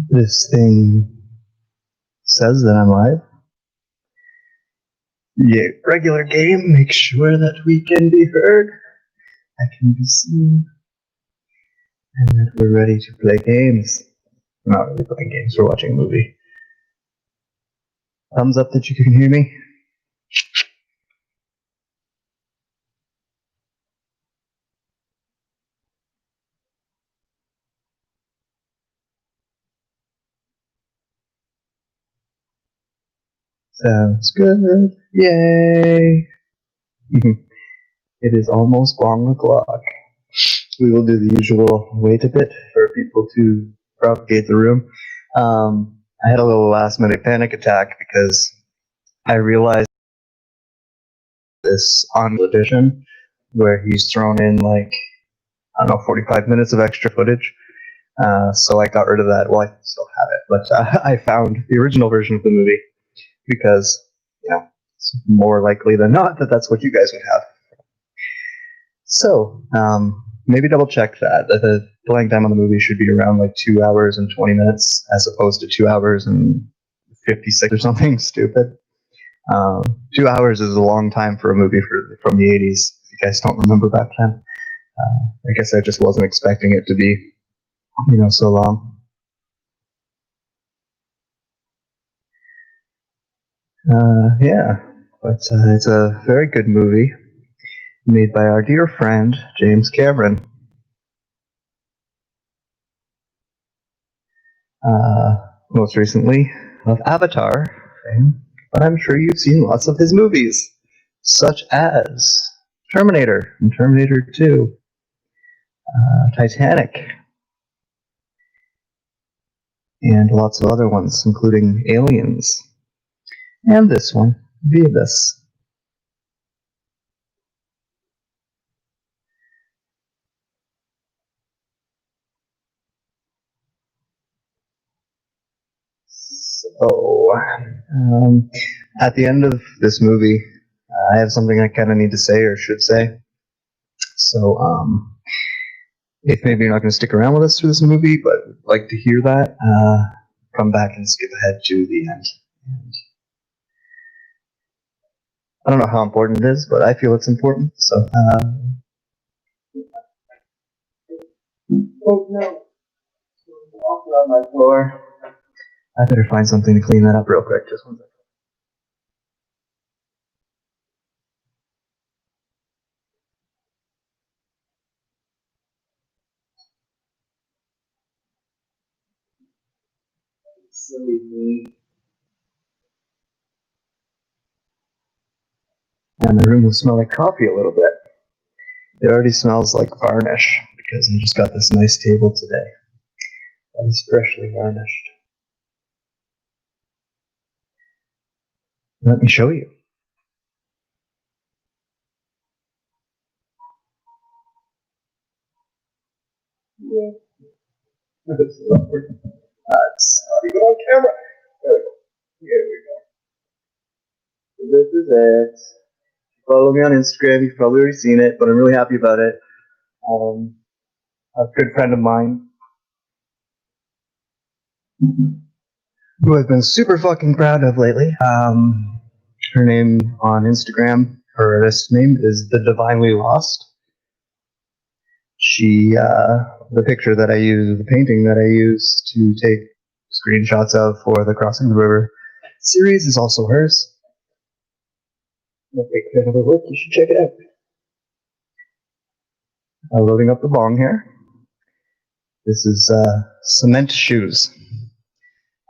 This thing says that I'm live. Yeah, regular game, make sure that we can be heard, I can be seen, and that we're ready to play games. We're not really playing games, we're watching a movie. Thumbs up that you can hear me. Sounds good. Yay! It is almost 1:00. We will do the usual wait a bit for people to propagate the room. I had a little last minute panic attack because I realized this on edition where he's thrown in like, I don't know, 45 minutes of extra footage. So I got rid of that. Well, I still have it, but I found the original version of the movie because, it's more likely than not that that's what you guys would have. So, maybe double check that. The playing time on the movie should be around like 2 hours and 20 minutes as opposed to 2 hours and 56 or something stupid. 2 hours is a long time for a movie from the 80s. If you guys don't remember back then. I guess I just wasn't expecting it to be, so long. Yeah, but it's a very good movie made by our dear friend James Cameron. Most recently of Avatar fame, but I'm sure you've seen lots of his movies, such as Terminator and Terminator 2, Titanic, and lots of other ones, including Aliens, and this one, Beavis. So, at the end of this movie, I have something I kind of need to say or should say. So, if maybe you're not going to stick around with us through this movie, but would like to hear that, come back and skip ahead to the end. I don't know how important it is, but I feel it's important. So, oh no, water on my floor. I better find something to clean that up real quick. Just one second. Silly me. And the room will smell like coffee a little bit. It already smells like varnish because I just got this nice table today. That is freshly varnished. Let me show you. Yeah. This is awkward. It's not even on camera. There we go. Here we go. So this is it. Follow me on Instagram. You've probably already seen it, but I'm really happy about it. A good friend of mine who I've been super fucking proud of lately. Her name on Instagram, her artist name is The Divinely Lost. She, the picture that I use, the painting that I use to take screenshots of for the Crossing the River series is also hers. I'm a big fan of her work. You should check it out. Loading up the bong here. This is cement shoes,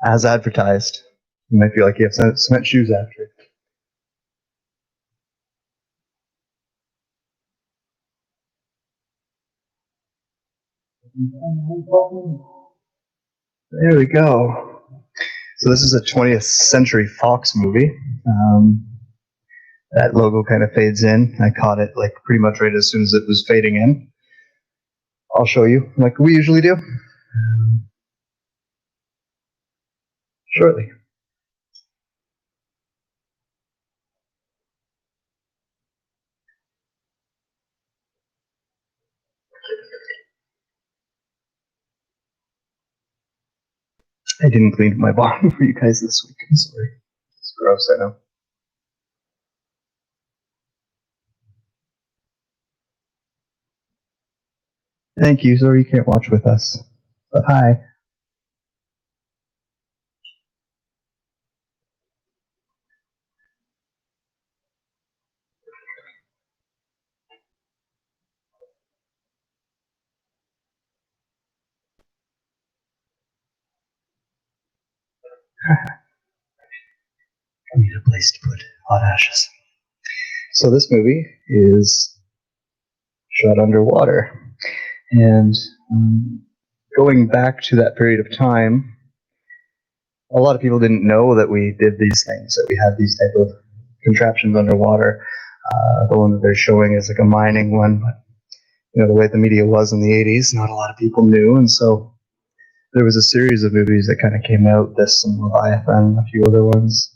as advertised. You might feel like you have cement shoes after it. There we go. So this is a 20th Century Fox movie. That logo kind of fades in. I caught it like pretty much right as soon as it was fading in. I'll show you like we usually do shortly. I didn't clean my bottom for you guys this week. I'm sorry. It's gross, I know. Thank you. Sorry you can't watch with us. But hi. I need a place to put hot ashes. So this movie is shot underwater. And going back to that period of time, a lot of people didn't know that we did these things, that we had these type of contraptions underwater. The one that they're showing is like a mining one, but the way the media was in the 80s, not a lot of people knew, and so there was a series of movies that kind of came out, this and Leviathan, a few other ones,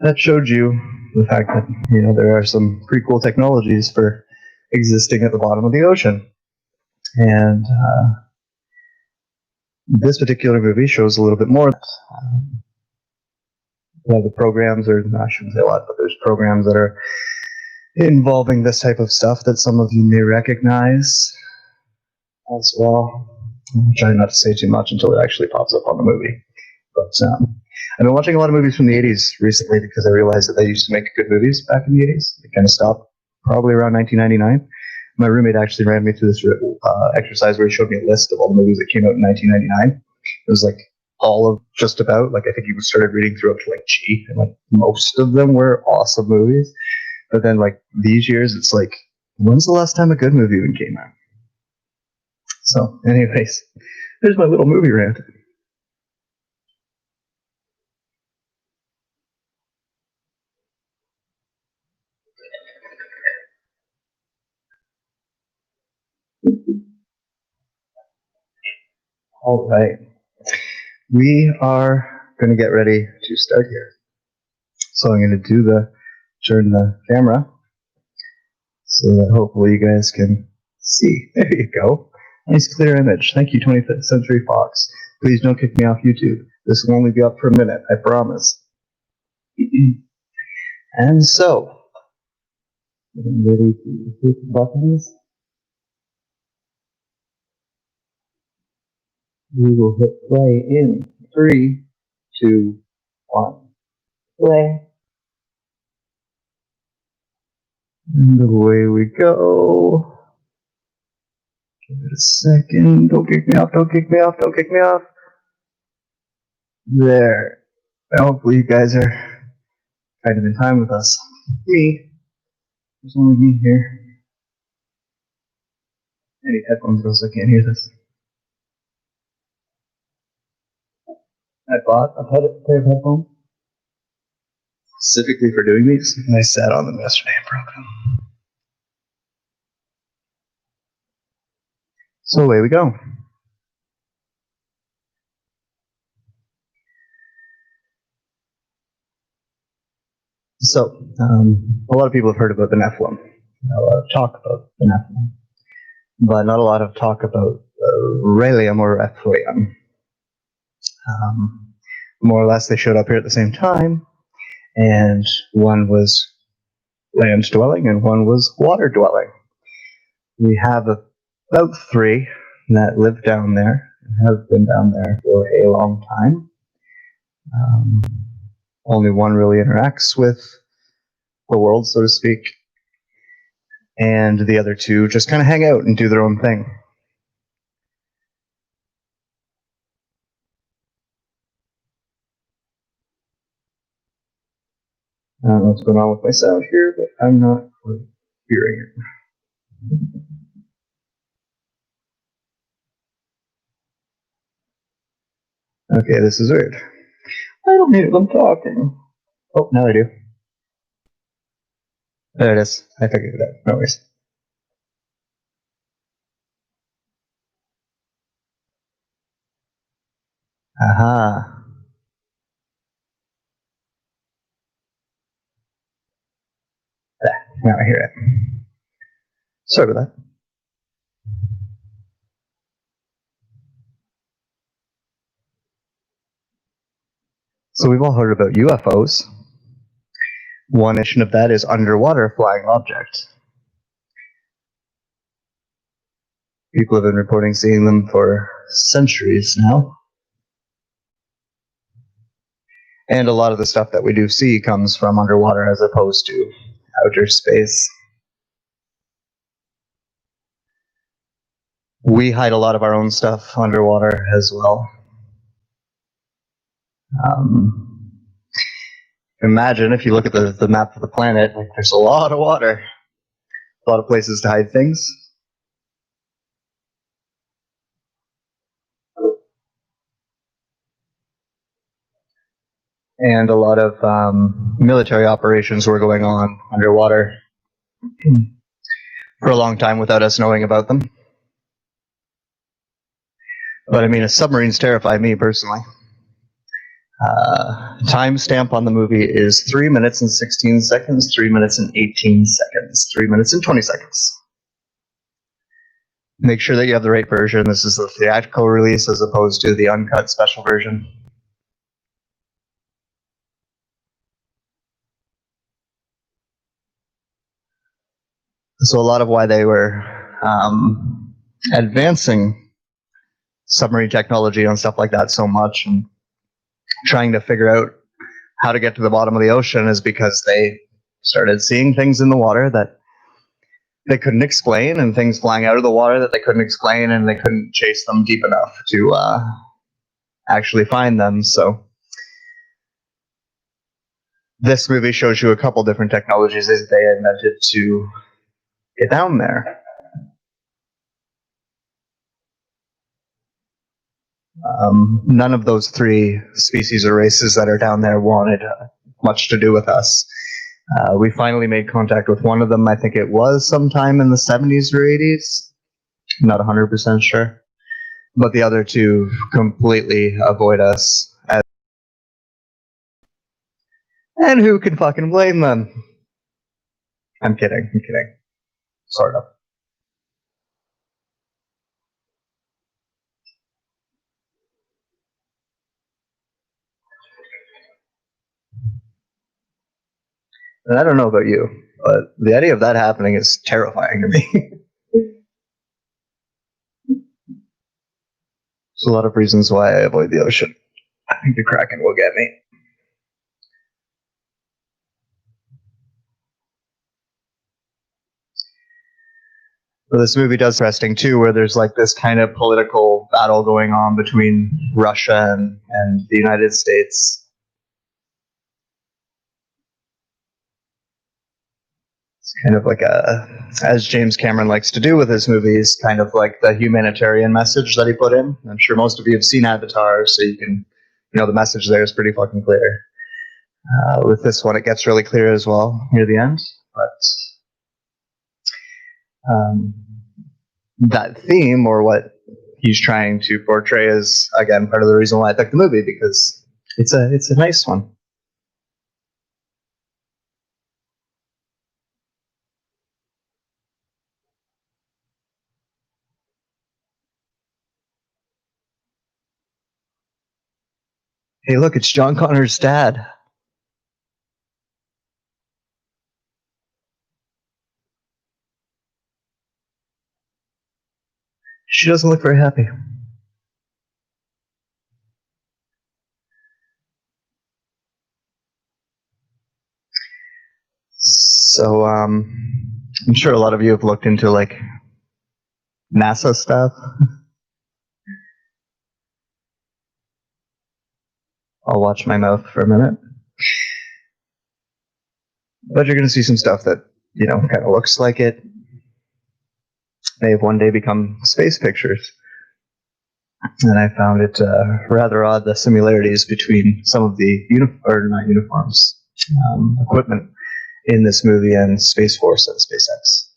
that showed you the fact that there are some pretty cool technologies for existing at the bottom of the ocean. And this particular movie shows a little bit more. A lot of the programs, or I shouldn't say a lot, but there's programs that are involving this type of stuff that some of you may recognize as well. I'm trying not to say too much until it actually pops up on the movie. But I've been watching a lot of movies from the 80s recently because I realized that they used to make good movies back in the 80s. They kind of stopped probably around 1999. My roommate actually ran me through this exercise where he showed me a list of all the movies that came out in 1999. It was like all of just about, like I think he started reading through up to like G, and like most of them were awesome movies. But then like these years, it's like, when's the last time a good movie even came out? So anyways, there's my little movie rant. All right. We are going to get ready to start here. So I'm going to turn the camera so that hopefully you guys can see. There you go. Nice clear image. Thank you, 20th Century Fox. Please don't kick me off YouTube. This will only be up for a minute, I promise. And so, getting ready to hit the buttons. We will hit play in 3, 2, 1. Play. And away we go. Give it a second. Don't kick me off, don't kick me off, don't kick me off. There. Hopefully you guys are kind of in time with us. Me. There's only me here. I need headphones though, so I can't hear this. I bought a pair of headphones specifically for doing these, and I sat on them yesterday and broke them. So away we go. So, a lot of people have heard about the Nephilim. A lot of talk about the Nephilim, but not a lot of talk about Raelium or Ephraim. More or less, they showed up here at the same time, and one was land dwelling and one was water dwelling. We have about 3 that live down there and have been down there for a long time. Only one really interacts with the world, so to speak, and the other 2 just kind of hang out and do their own thing. I don't know what's going on with my sound here, but I'm not hearing it. Okay, this is weird. I don't hear them talking. Oh, now I do. There it is. I figured it out. No worries. Aha. Now I hear it. Sorry about that. So we've all heard about UFOs. One issue of that is underwater flying object. People have been reporting seeing them for centuries now. And a lot of the stuff that we do see comes from underwater as opposed to outer space. We hide a lot of our own stuff underwater as well. Imagine if you look at the map of the planet, like there's a lot of water, a lot of places to hide things. And a lot of military operations were going on underwater for a long time without us knowing about them. But I mean, submarines terrify me personally. Timestamp on the movie is 3 minutes and 16 seconds, 3 minutes and 18 seconds, 3 minutes and 20 seconds. Make sure that you have the right version. This is the theatrical release as opposed to the uncut special version. So a lot of why they were advancing submarine technology and stuff like that so much and trying to figure out how to get to the bottom of the ocean is because they started seeing things in the water that they couldn't explain and things flying out of the water that they couldn't explain, and they couldn't chase them deep enough to actually find them. So this movie shows you a couple different technologies that they invented to get down there. None of those three species or races that are down there wanted much to do with us. We finally made contact with one of them. I think it was sometime in the 70s or 80s. Not 100% sure. But the other two completely avoid us. And who can fucking blame them? I'm kidding. Sort of. And I don't know about you, but the idea of that happening is terrifying to me. There's a lot of reasons why I avoid the ocean. I think the Kraken will get me. But this movie does interesting too, where there's like this kind of political battle going on between Russia and the United States. It's kind of like as James Cameron likes to do with his movies, kind of like the humanitarian message that he put in. I'm sure most of you have seen Avatar, so you can, the message there is pretty fucking clear. With this one, it gets really clear as well near the end. But that theme, or what he's trying to portray, is again part of the reason why I picked the movie, because it's a nice one. Hey, look, it's John Connor's dad. She doesn't look very happy. So, I'm sure a lot of you have looked into like NASA stuff. I'll watch my mouth for a minute. But you're going to see some stuff that, kind of looks like it may have one day become space pictures. And I found it rather odd, the similarities between some of the equipment in this movie and Space Force and SpaceX.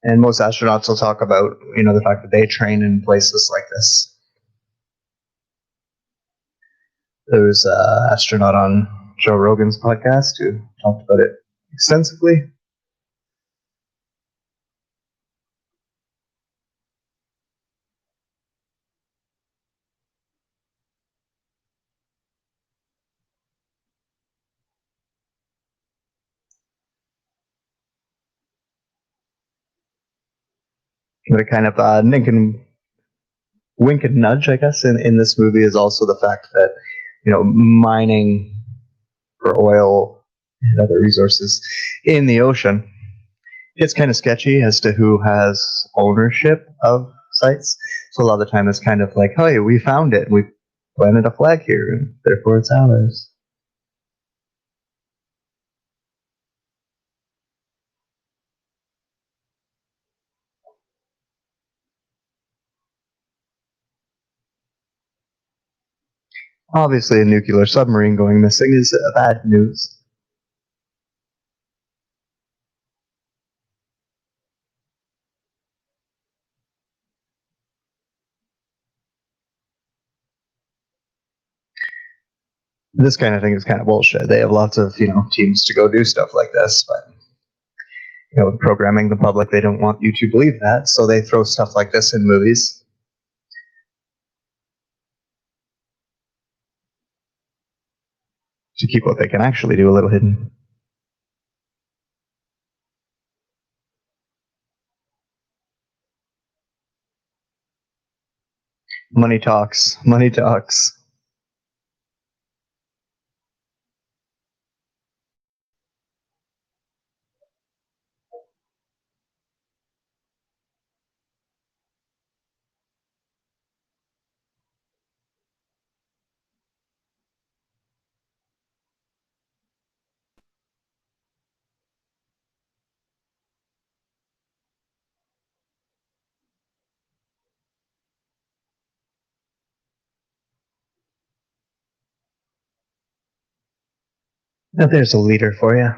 And most astronauts will talk about, the fact that they train in places like this. There was an astronaut on Joe Rogan's podcast who talked about it extensively. The kind of wink and nudge, I guess, in this movie is also the fact that, mining for oil and other resources in the ocean, it's kind of sketchy as to who has ownership of sites. So a lot of the time it's kind of like, hey, we found it. We planted a flag here, and therefore it's ours. Obviously, a nuclear submarine going missing is bad news. This kind of thing is kind of bullshit. They have lots of, teams to go do stuff like this, but programming the public, they don't want you to believe that, so they throw stuff like this in movies to keep what they can actually do a little hidden. Money talks. Money talks. Now there's a leader for you.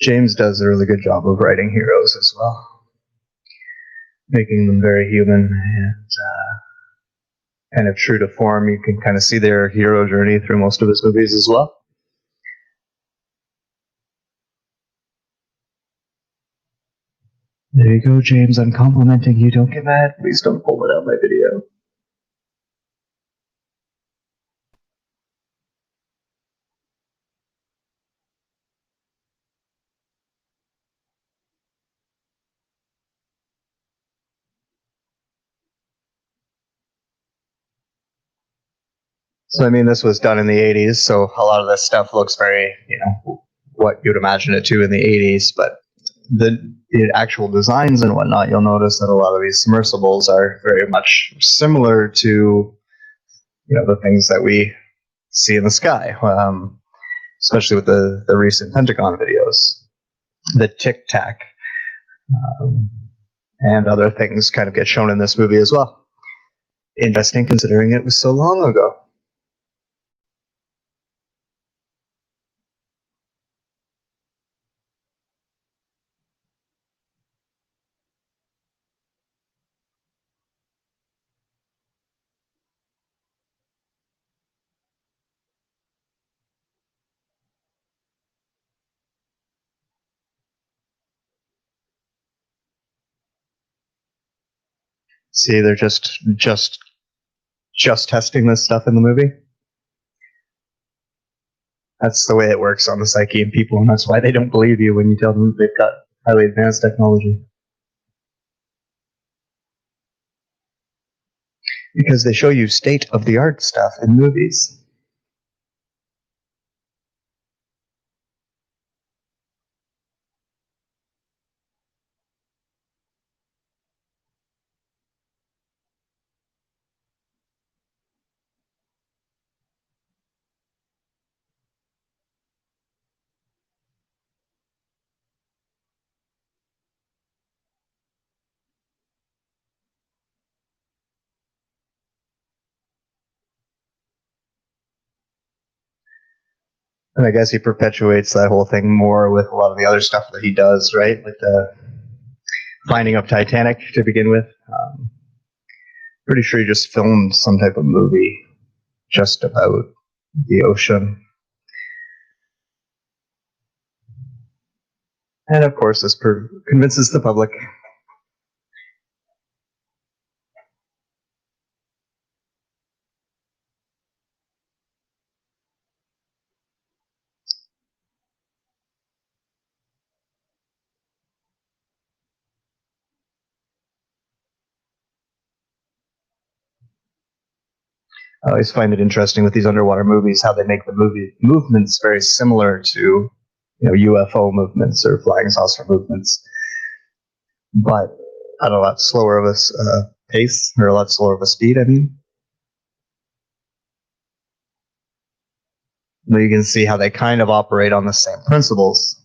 James does a really good job of writing heroes as well, making them very human and kind of true to form. You can kind of see their hero journey through most of his movies as well. There you go, James. I'm complimenting you. Don't get mad. Please don't pull it out my video. So, I mean, this was done in the 80s, so a lot of this stuff looks very, what you'd imagine it to in the 80s, but the actual designs and whatnot, you'll notice that a lot of these submersibles are very much similar to, the things that we see in the sky, especially with the recent Pentagon videos. The Tic Tac and other things kind of get shown in this movie as well. Interesting considering it was so long ago. See, they're just testing this stuff in the movie. That's the way it works on the psyche of people, and that's why they don't believe you when you tell them they've got highly advanced technology. Because they show you state-of-the-art stuff in movies. And I guess he perpetuates that whole thing more with a lot of the other stuff that he does, right? Like the finding of Titanic to begin with. Pretty sure he just filmed some type of movie just about the ocean. And of course, this convinces the public. I always find it interesting with these underwater movies how they make the movie movements very similar to, UFO movements or flying saucer movements, but at a lot slower of a pace, or a lot slower of a speed. I mean, you can see how they kind of operate on the same principles.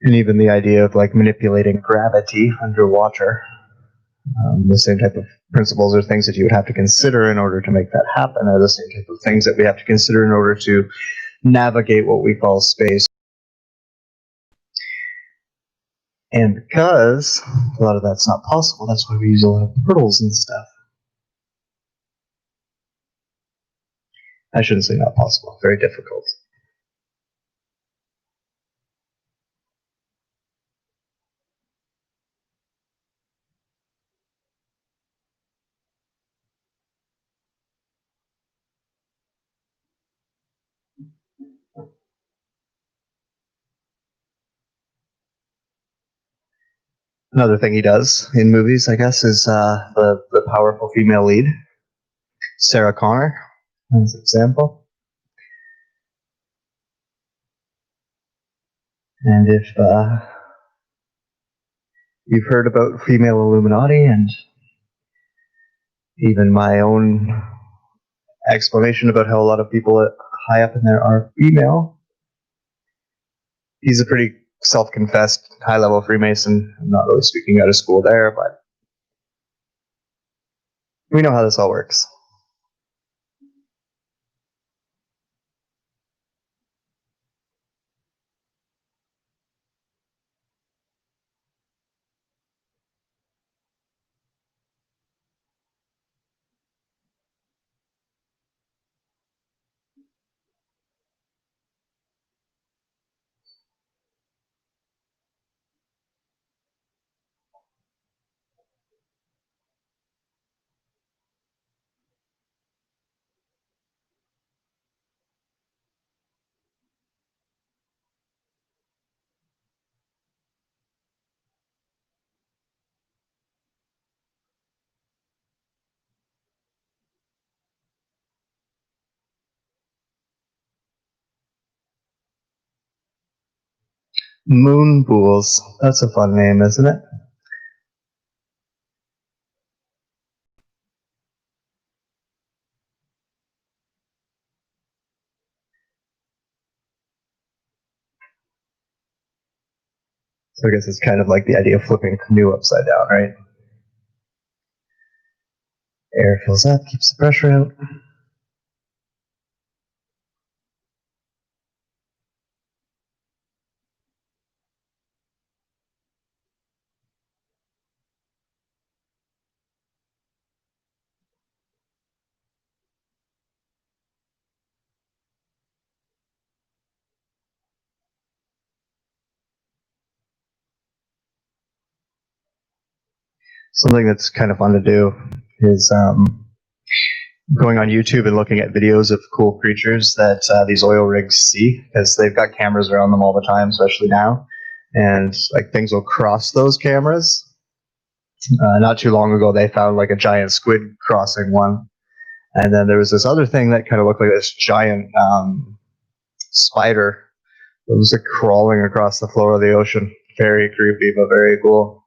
And even the idea of like manipulating gravity underwater, the same type of principles or things that you would have to consider in order to make that happen are the same type of things that we have to consider in order to navigate what we call space. And because a lot of that's not possible, that's why we use a lot of portals and stuff. I shouldn't say not possible, very difficult. Another thing he does in movies, I guess, is the powerful female lead, Sarah Connor, as an example. And if you've heard about female Illuminati and even my own explanation about how a lot of people high up in there are female, he's a pretty self-confessed high-level Freemason. I'm not really speaking out of school there, but we know how this all works. Moon pools. That's a fun name, isn't it? So I guess it's kind of like the idea of flipping a canoe upside down, right? Air fills up, keeps the pressure out. Something that's kind of fun to do is going on YouTube and looking at videos of cool creatures that these oil rigs see, because they've got cameras around them all the time, especially now, and like things will cross those cameras. Not too long ago, they found like a giant squid crossing one, and then there was this other thing that kind of looked like this giant spider that was like crawling across the floor of the ocean. Very creepy, but very cool.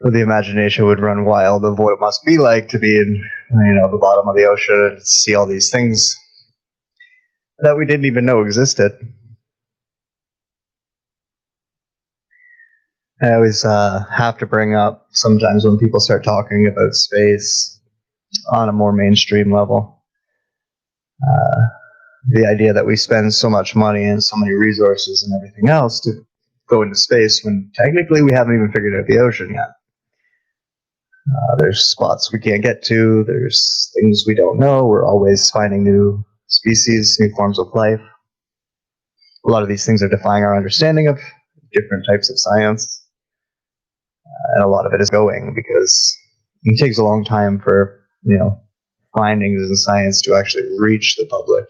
The imagination would run wild of what it must be like to be in, the bottom of the ocean and see all these things that we didn't even know existed. I always have to bring up sometimes when people start talking about space, on a more mainstream level. The idea that we spend so much money and so many resources and everything else to go into space when technically we haven't even figured out the ocean yet. There's spots we can't get to. There's things we don't know. We're always finding new species, new forms of life. A lot of these things are defying our understanding of different types of science. And a lot of it is going because it takes a long time for, findings in science to actually reach the public.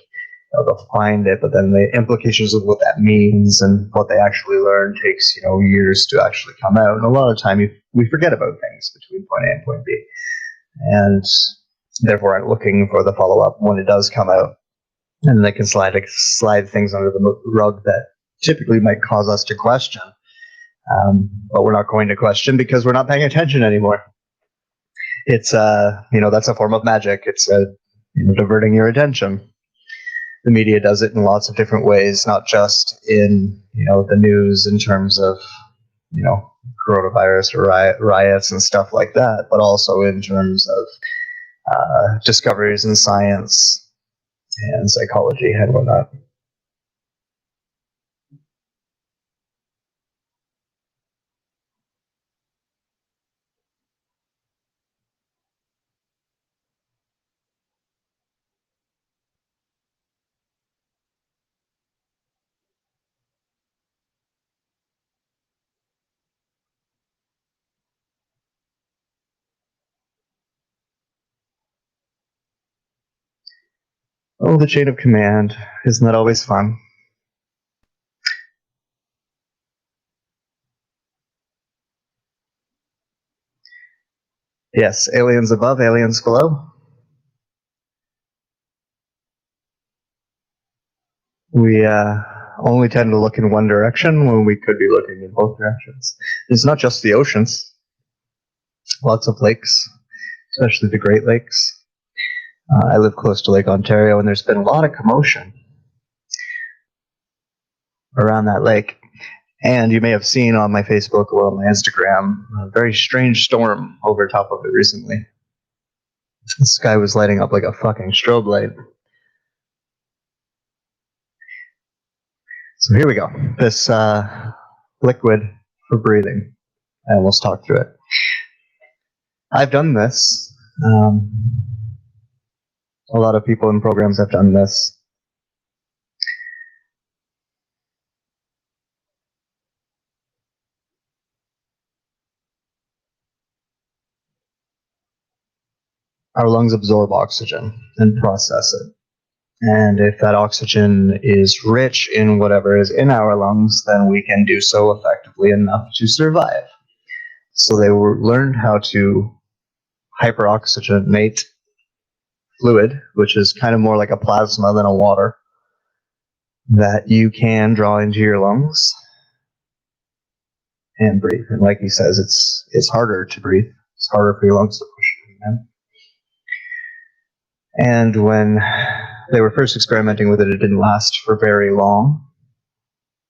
They'll find it, but then the implications of what that means and what they actually learn takes, years to actually come out. And a lot of the time we forget about things between point A and point B. And therefore aren't looking for the follow-up when it does come out. And they can slide things under the rug that typically might cause us to question. But we're not going to question because we're not paying attention anymore. It's, that's a form of magic. It's diverting your attention. The media does it in lots of different ways, not just in, the news in terms of, coronavirus riots and stuff like that, but also in terms of discoveries in science and psychology and whatnot. Oh, the chain of command. Isn't that always fun? Yes, aliens above, aliens below. We only tend to look in one direction when we could be looking in both directions. It's not just the oceans. Lots of lakes, especially the Great Lakes. I live close to Lake Ontario, and there's been a lot of commotion around that lake. And you may have seen on my Facebook or on my Instagram a very strange storm over top of it recently. The sky was lighting up like a fucking strobe light. So here we go. This liquid for breathing. I almost talked through it. I've done this. A lot of people in programs have done this. Our lungs absorb oxygen and process it. And if that oxygen is rich in whatever is in our lungs, then we can do so effectively enough to survive. So they learned how to hyperoxygenate fluid, which is kind of more like a plasma than a water, that you can draw into your lungs and breathe. And like he says, it's harder to breathe. It's harder for your lungs to push it in. And when they were first experimenting with it, it didn't last for very long,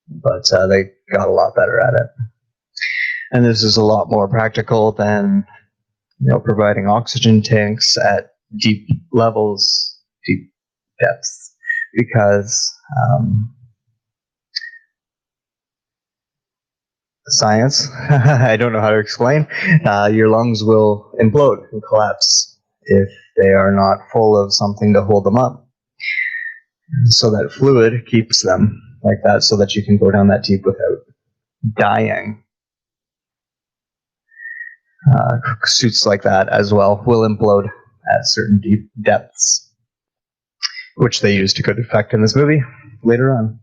but they got a lot better at it. And this is a lot more practical than providing oxygen tanks at deep levels, deep depths, because science, I don't know how to explain, your lungs will implode and collapse if they are not full of something to hold them up. So that fluid keeps them like that so that you can go down that deep without dying. Suits like that as well will implode at certain deep depths, which they use to good effect in this movie later on.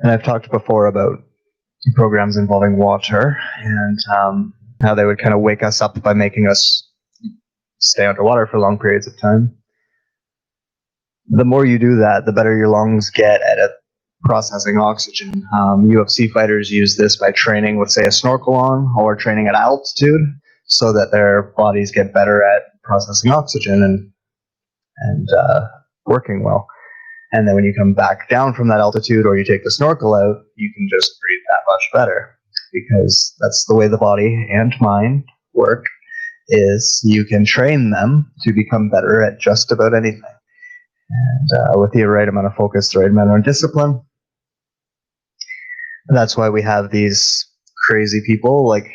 And I've talked before about programs involving water and how they would kind of wake us up by making us stay underwater for long periods of time. The more you do that, the better your lungs get at processing oxygen. UFC fighters use this by training with, say, a snorkel on or training at altitude so that their bodies get better at processing oxygen and working well. And then when you come back down from that altitude or you take the snorkel out, you can just breathe that much better, because that's the way the body and mind work, is you can train them to become better at just about anything. And with the right amount of focus, the right amount of discipline, that's why we have these crazy people like,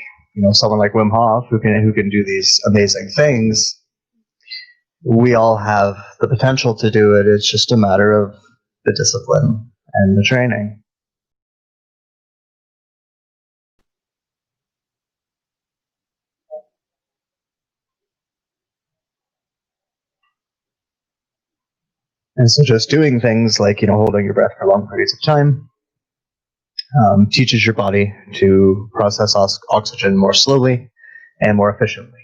someone like Wim Hof who can do these amazing things. We all have the potential to do it. It's just a matter of the discipline and the training. And so just doing things like, holding your breath for long periods of time teaches your body to process oxygen more slowly and more efficiently.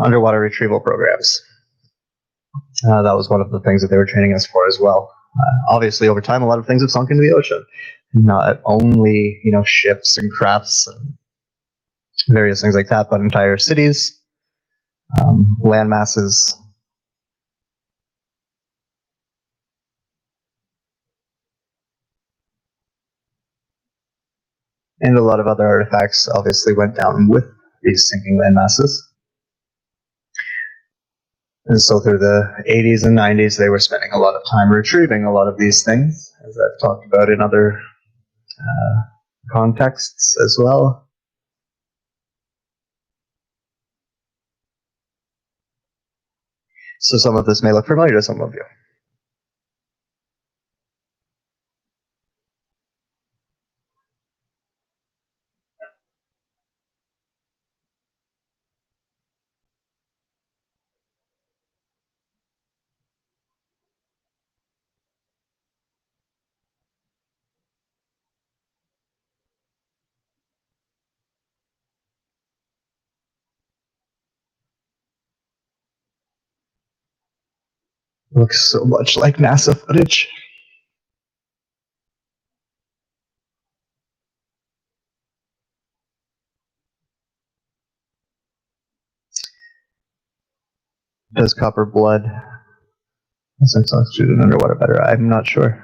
Underwater retrieval programs. That was one of the things that they were training us for as well. Obviously, over time, a lot of things have sunk into the ocean. Not only, ships and crafts and various things like that, but entire cities, land masses. And a lot of other artifacts obviously went down with these sinking land masses. And so through the 80s and 90s, they were spending a lot of time retrieving a lot of these things, as I've talked about in other contexts as well. So some of this may look familiar to some of you. Looks so much like NASA footage. Does copper blood sense oxygen underwater better? I'm not sure.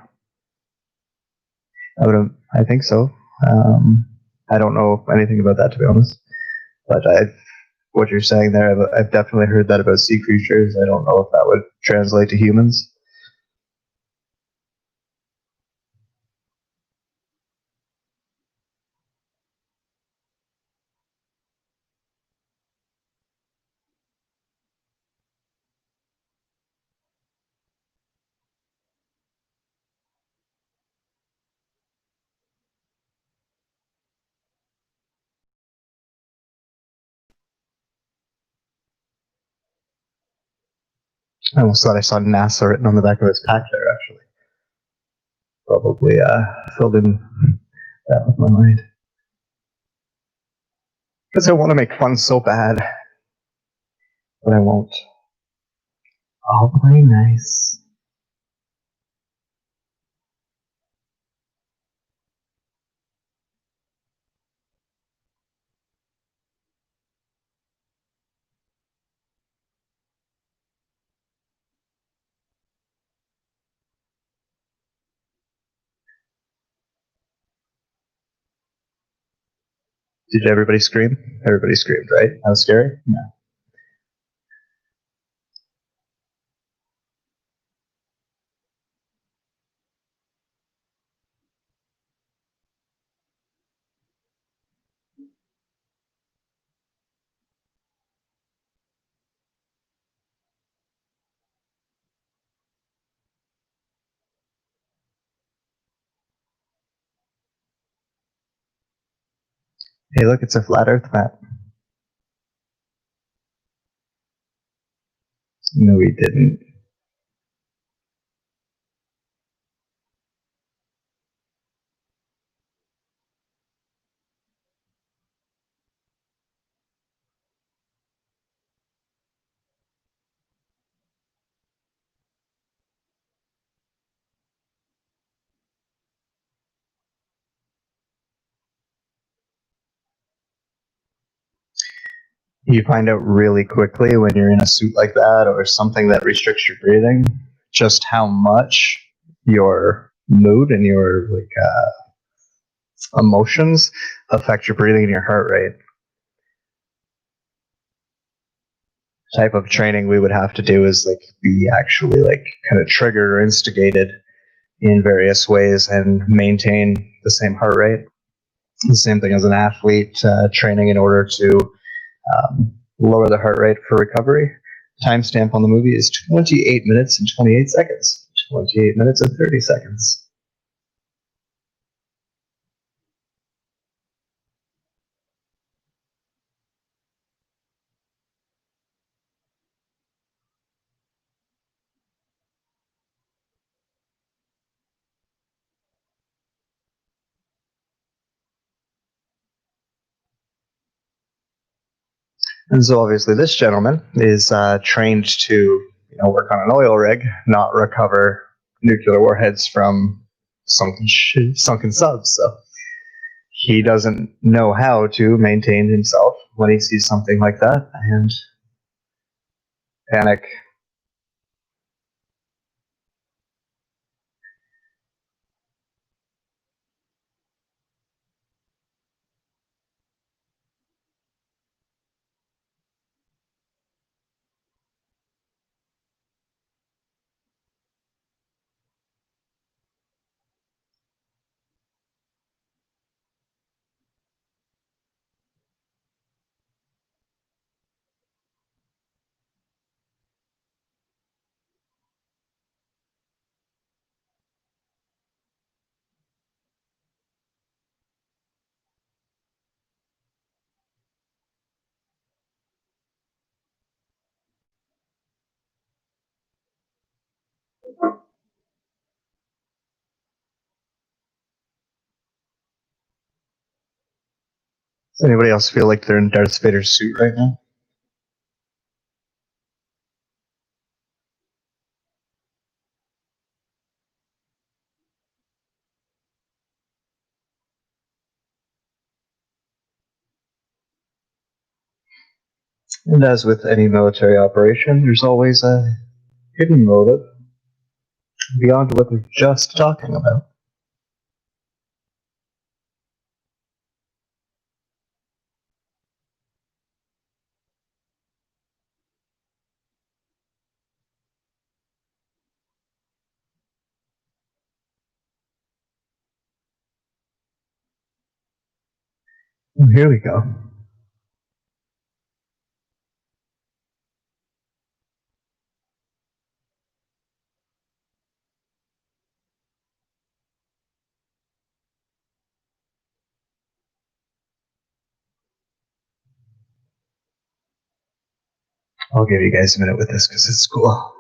I think so. I don't know anything about that, to be honest. But what you're saying there, I've definitely heard that about sea creatures. I don't know if that would translate to humans. I almost thought I saw NASA written on the back of his pack there, actually. Probably filled in that with my mind. Because I want to make fun so bad, but I won't. I'll play nice. Did everybody scream? Everybody screamed, right? That was scary? Yeah. Hey, look, it's a flat Earth map. No, we didn't. You find out really quickly when you're in a suit like that or something that restricts your breathing just how much your mood and your emotions affect your breathing and your heart rate. Type of training we would have to do is like be actually like kind of triggered or instigated in various ways and maintain the same heart rate. The same thing as an athlete training in order to lower the heart rate for recovery. Timestamp on the movie is 28 minutes and 28 seconds. 28 minutes and 30 seconds. And so obviously this gentleman is trained to work on an oil rig, not recover nuclear warheads from sunken subs. So he doesn't know how to maintain himself when he sees something like that and panic. Does anybody else feel like they're in Darth Vader's suit right now? And as with any military operation, there's always a hidden motive beyond what we're just talking about. Here we go. I'll give you guys a minute with this because it's cool.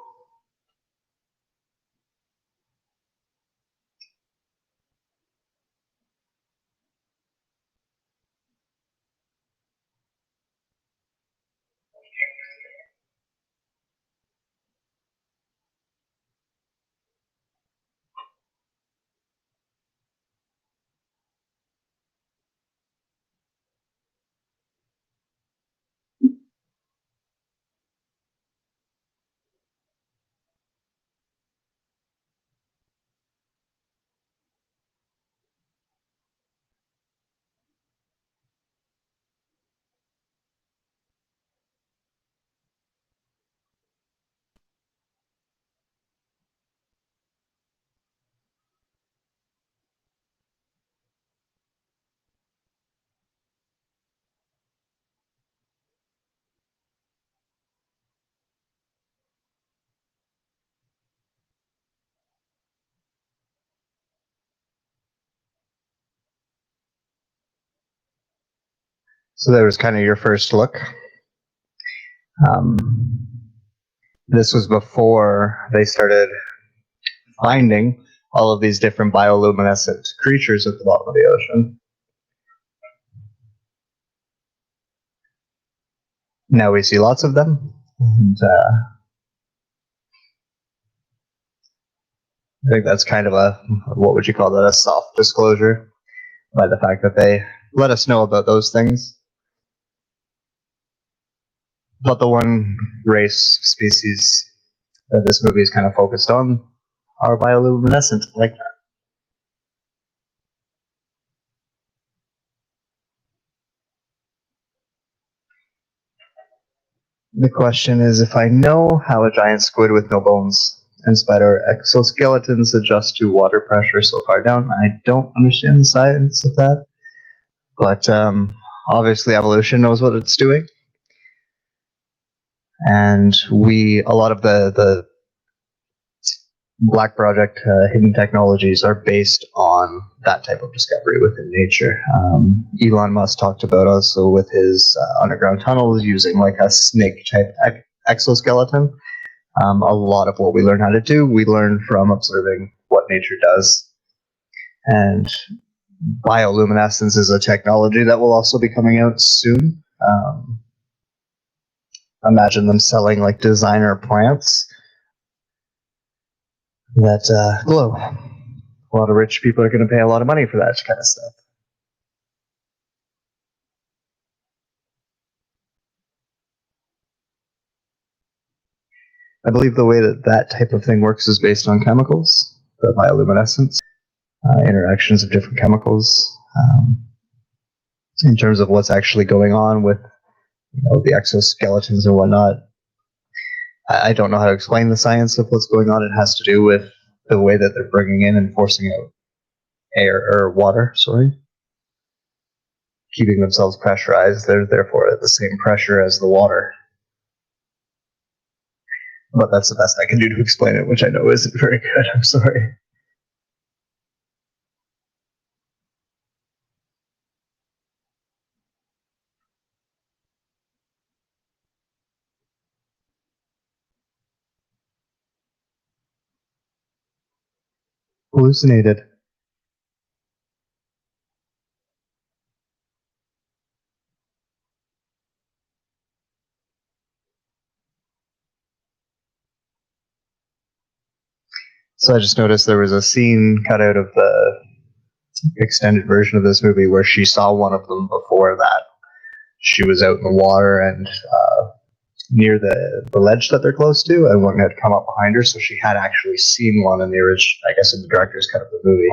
So that was kind of your first look. This was before they started finding all of these different bioluminescent creatures at the bottom of the ocean. Now we see lots of them. And, I think that's kind of a, what would you call that, a soft disclosure by the fact that they let us know about those things. But the one race species that this movie is kind of focused on are bioluminescent, like that. The question is, if I know how a giant squid with no bones and spider exoskeletons adjust to water pressure so far down, I don't understand the science of that. But obviously evolution knows what it's doing. And a lot of the Black Project hidden technologies are based on that type of discovery within nature. Elon Musk talked about also with his underground tunnels using like a snake type exoskeleton. A lot of what we learn how to do, we learn from observing what nature does. And bioluminescence is a technology that will also be coming out soon. Imagine them selling like designer plants that glow. A lot of rich people are going to pay a lot of money for that kind of stuff. I believe the way that that type of thing works is based on chemicals, the bioluminescence, interactions of different chemicals. In terms of what's actually going on with the exoskeletons and whatnot, I don't know how to explain the science of what's going on. It has to do with the way that they're bringing in and forcing out air or water, keeping themselves pressurized. They're therefore at the same pressure as the water. But that's the best I can do to explain it, which I know isn't very good. I'm sorry. Hallucinated. So I just noticed there was a scene cut out of the extended version of this movie where she saw one of them before that. She was out in the water and near the ledge that they're close to, and one had come up behind her, so she had actually seen one in the original, I guess, in the director's cut of the movie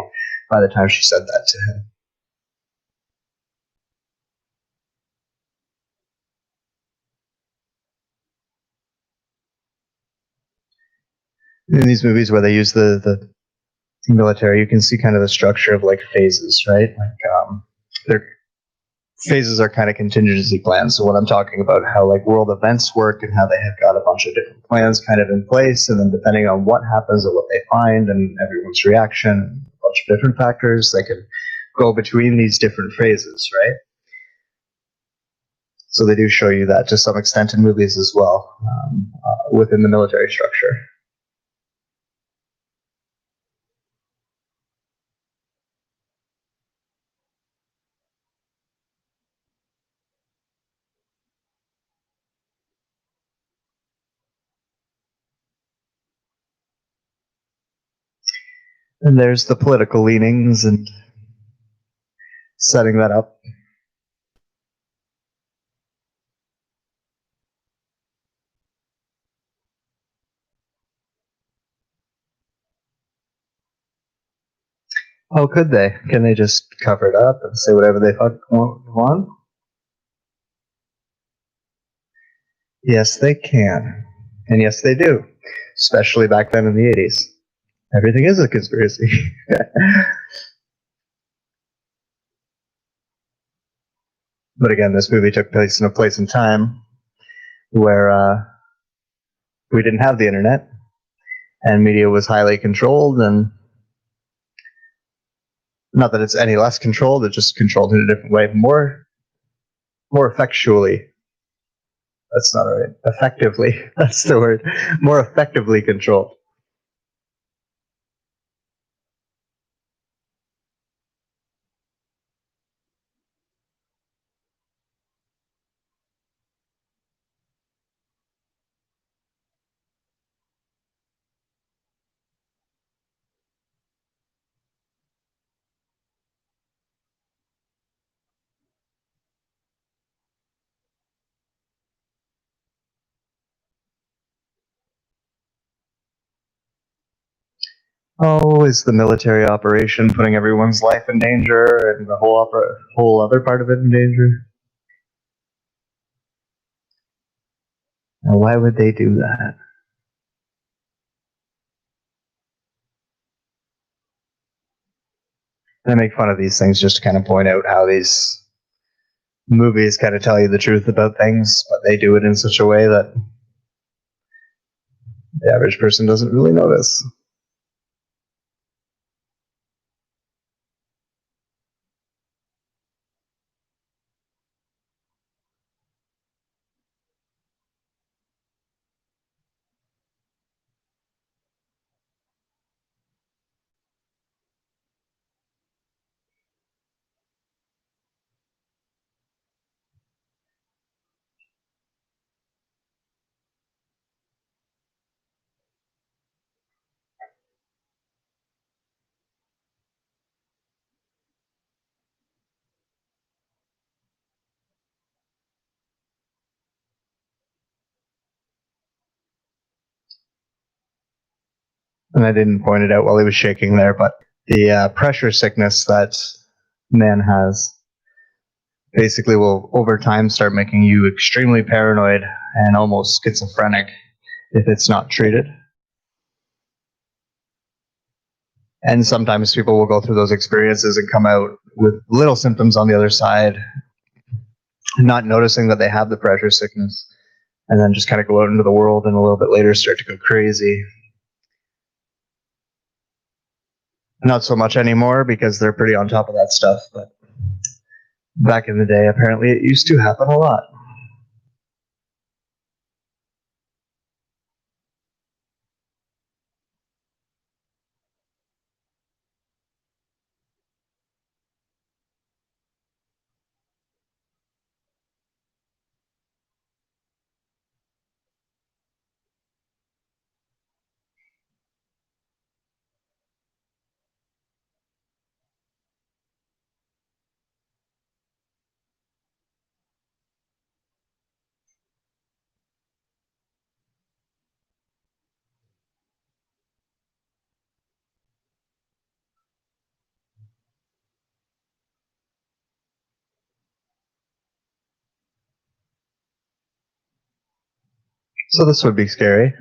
by the time she said that to him. In these movies where they use the military, you can see kind of the structure of like phases, right? Like their phases are kind of contingency plans. So what I'm talking about, how like world events work and how they have got a bunch of different plans kind of in place, and then depending on what happens and what they find and everyone's reaction, a bunch of different factors, they can go between these different phases, right? So they do show you that to some extent in movies as well, within the military structure. And there's the political leanings and setting that up. How could they? Can they just cover it up and say whatever they want? Yes, they can. And yes, they do. Especially back then in the 80s. Everything is a conspiracy. But again, this movie took place in a place and time where we didn't have the internet and media was highly controlled, and not that it's any less controlled, it's just controlled in a different way. More more effectually. That's not right. Effectively. That's the word. More effectively controlled. Oh, is the military operation putting everyone's life in danger and the whole other part of it in danger? And why would they do that? They make fun of these things just to kind of point out how these movies kind of tell you the truth about things, but they do it in such a way that the average person doesn't really notice. And I didn't point it out while he was shaking there, but the pressure sickness that man has basically will over time start making you extremely paranoid and almost schizophrenic if it's not treated. And sometimes people will go through those experiences and come out with little symptoms on the other side, not noticing that they have the pressure sickness, and then just kind of go out into the world and a little bit later start to go crazy. Not so much anymore because they're pretty on top of that stuff, but back in the day, apparently it used to happen a lot. So this would be scary.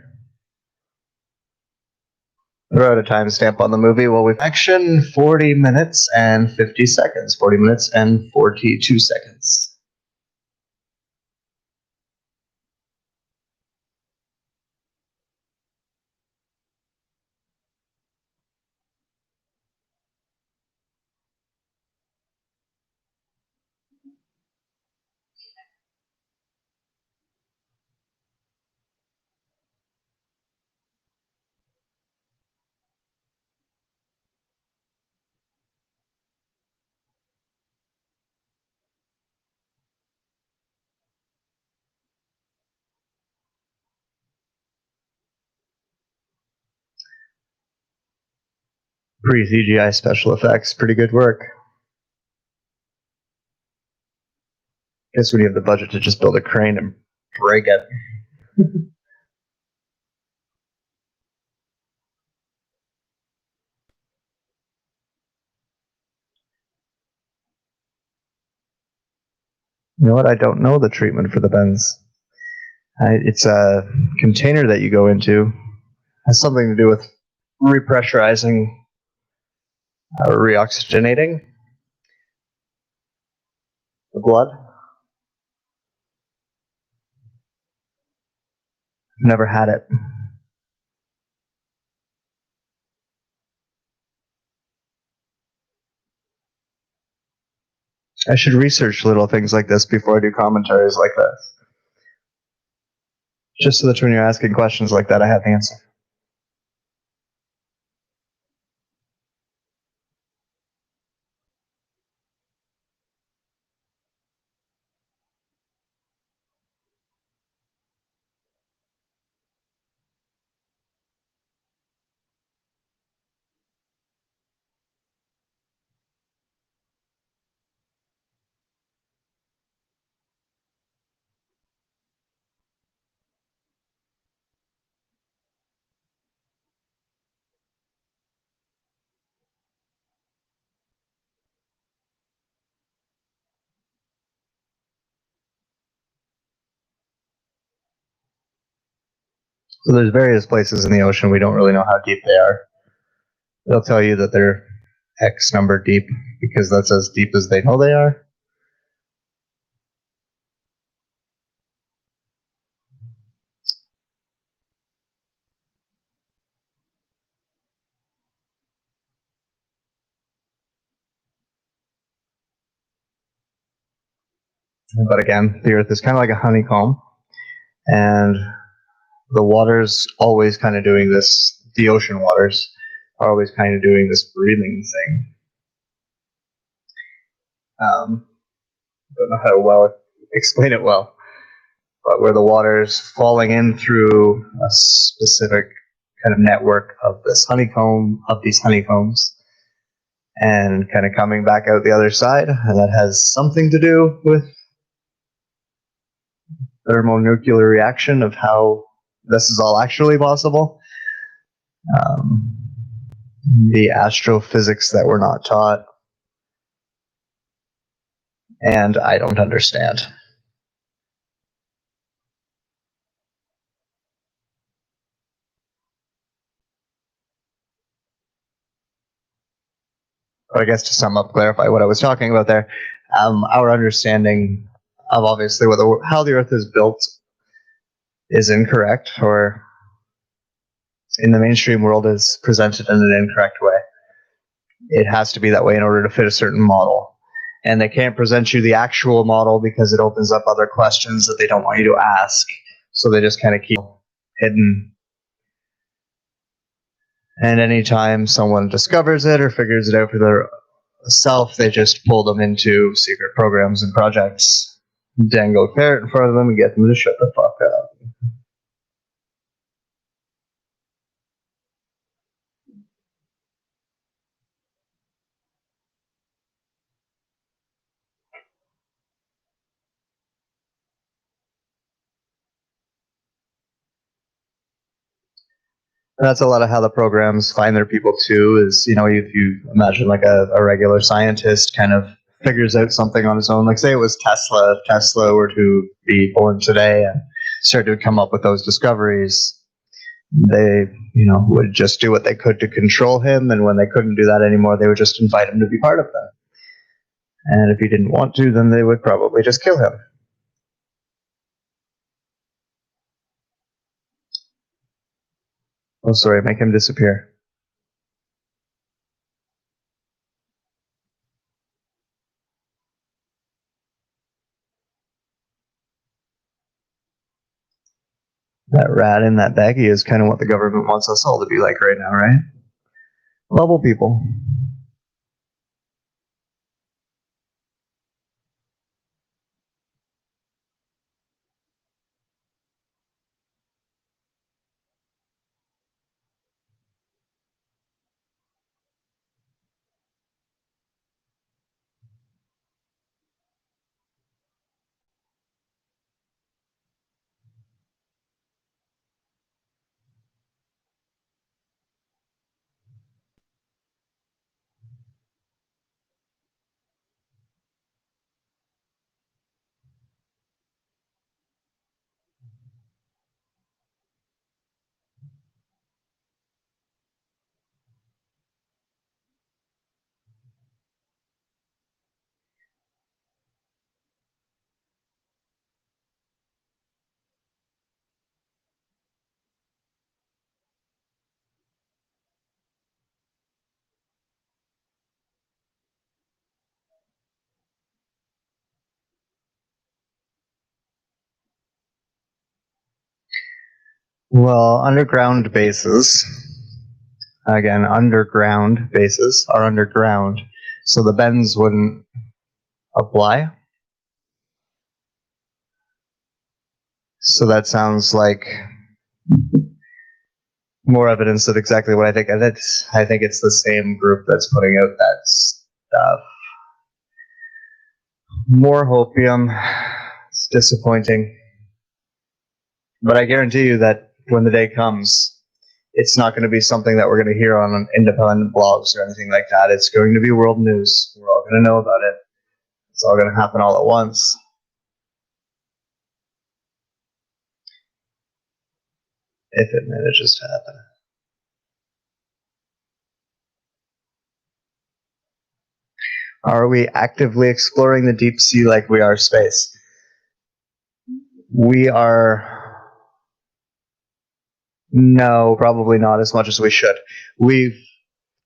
Throw out a timestamp on the movie. Well, we've action 40 minutes and 50 seconds. 40 minutes and 42 seconds. Pre-CGI special effects, pretty good work. Guess when you have the budget to just build a crane and break it. You know what? I don't know the treatment for the bends. It's a container that you go into. It has something to do with repressurizing or reoxygenating the blood. Never had it. I should research little things like this before I do commentaries like this. Just so that when you're asking questions like that, I have the answer. So there's various places in the ocean we don't really know how deep they are. They'll tell you that they're X number deep because that's as deep as they know they are. But again, the Earth is kind of like a honeycomb, and the water's always kind of doing this. The ocean waters are always kind of doing this breathing thing. Don't know how to explain it well, but where the water's falling in through a specific kind of network of this honeycomb, of these honeycombs, and kind of coming back out the other side, and that has something to do with thermonuclear reaction of how this is all actually possible. Um, the astrophysics that we're not taught, and I don't understand. But I guess to sum up, clarify what I was talking about there, our understanding of obviously how the Earth is built is incorrect, or in the mainstream world is presented in an incorrect way. It has to be that way in order to fit a certain model. And they can't present you the actual model because it opens up other questions that they don't want you to ask. So they just kind of keep hidden. And anytime someone discovers it or figures it out for their self, they just pull them into secret programs and projects, dangle a carrot in front of them, and get them to shut the fuck up. And that's a lot of how the programs find their people too. Is if you imagine like a regular scientist kind of figures out something on his own. Like say it was Tesla. If Tesla were to be born today and started to come up with those discoveries, they would just do what they could to control him. And when they couldn't do that anymore, they would just invite him to be part of them. And if he didn't want to, then they would probably just kill him. Oh, sorry, make him disappear. That rat in that baggie is kind of what the government wants us all to be like right now, right? Level people. Well, underground bases, again, underground bases are underground, so the bends wouldn't apply. So that sounds like more evidence of exactly what I think. And I think it's the same group that's putting out that stuff. More hopium. It's disappointing. But I guarantee you that when the day comes, it's not going to be something that we're going to hear on independent blogs or anything like that. It's going to be world news. We're all going to know about it. It's all going to happen all at once. If it manages to happen. Are we actively exploring the deep sea like we are space? We are. No, probably not as much as we should. We've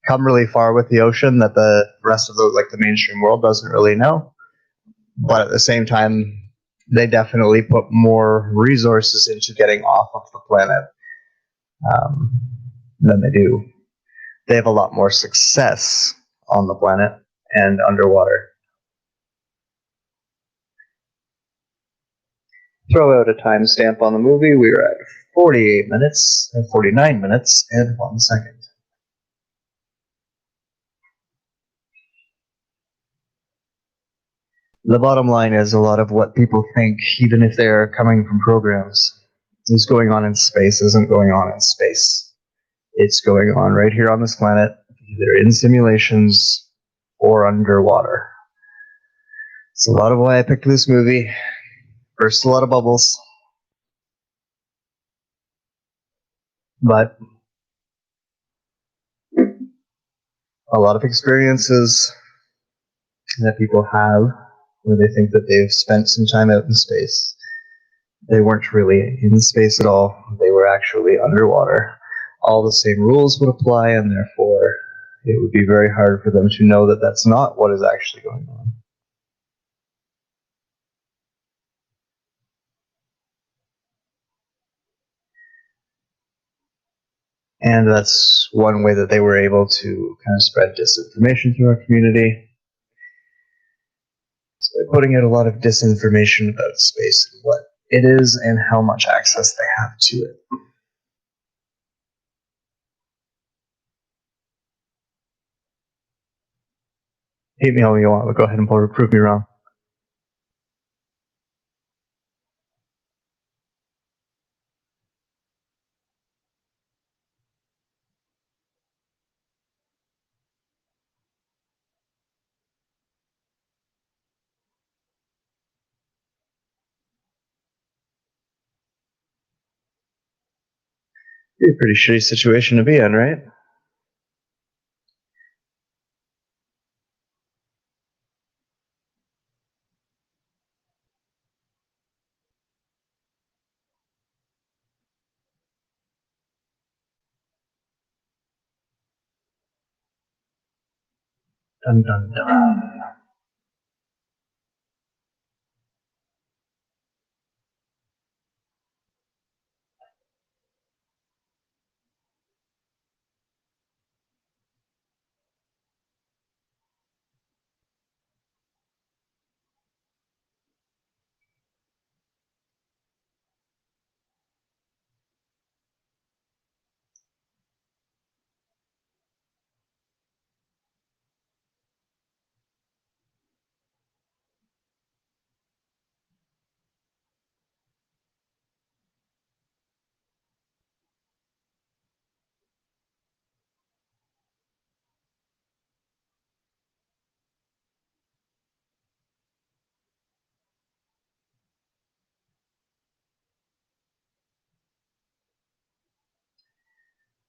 come really far with the ocean that the rest of the mainstream world doesn't really know. But at the same time, they definitely put more resources into getting off of the planet um, than they do. They have a lot more success on the planet and underwater. Throw out a timestamp on the movie. We are at 48 minutes and 49 minutes and 1 second. The bottom line is a lot of what people think, even if they're coming from programs, is going on in space isn't going on in space. It's going on right here on this planet, either in simulations or underwater. It's a lot of why I picked this movie. Burst a lot of bubbles. But a lot of experiences that people have where they think that they've spent some time out in space. They weren't really in space at all. They were actually underwater. All the same rules would apply, and therefore it would be very hard for them to know that that's not what is actually going on. And that's one way that they were able to kind of spread disinformation through our community. So they're putting out a lot of disinformation about space and what it is and how much access they have to it. Hate me all you want, but go ahead and prove me wrong. It'd be a pretty shitty situation to be in, right? Dun dun dun.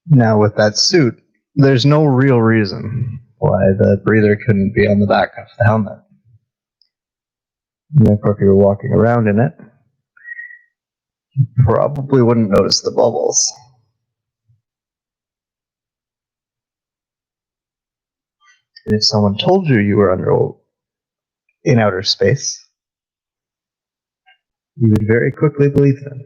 Now, with that suit, there's no real reason why the breather couldn't be on the back of the helmet. And therefore, if you were walking around in it, you probably wouldn't notice the bubbles. And if someone told you you were in outer space, you would very quickly believe them.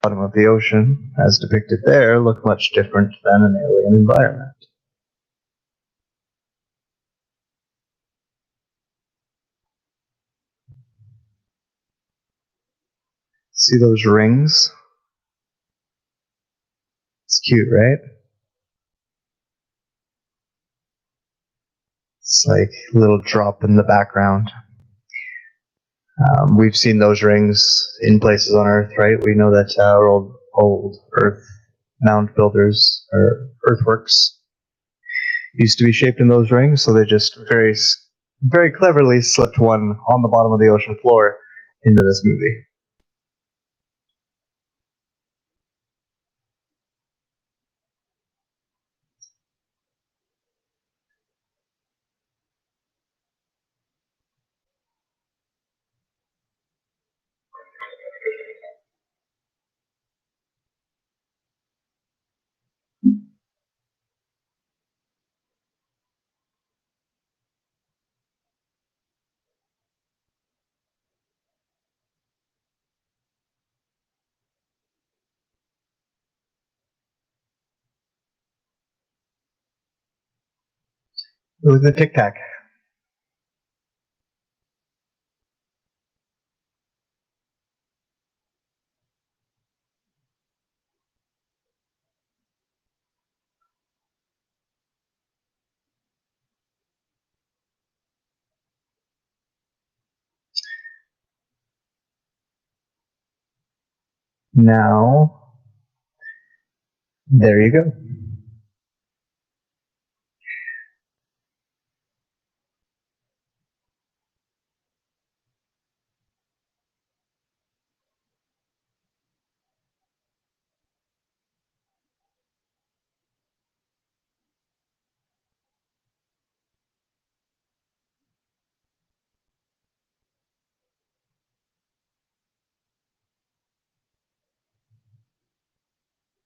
bottom of the ocean, as depicted there, look much different than an alien environment. See those rings? It's cute, right? It's like a little drop in the background. We've seen those rings in places on Earth, right? We know that our old Earth mound builders or earthworks used to be shaped in those rings, so they just very cleverly slipped one on the bottom of the ocean floor into this movie. Look at the Tic Tac. Now, there you go.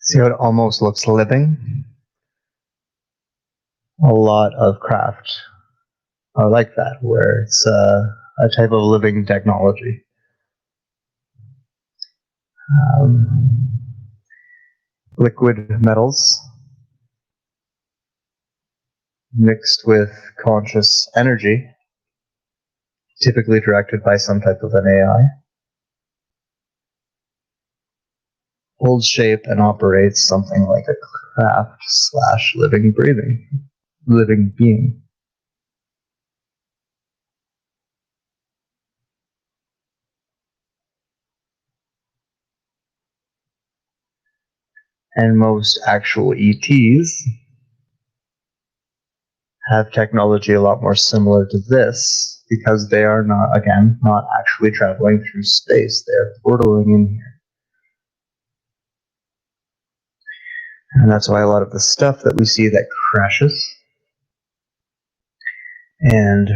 See how it almost looks living? A lot of craft are like that, where it's a type of living technology. Liquid metals mixed with conscious energy, typically directed by some type of an AI, holds shape and operates something like a craft / living being. And most actual ETs have technology a lot more similar to this because they are not actually traveling through space. They're portaling in here. And that's why a lot of the stuff that we see that crashes and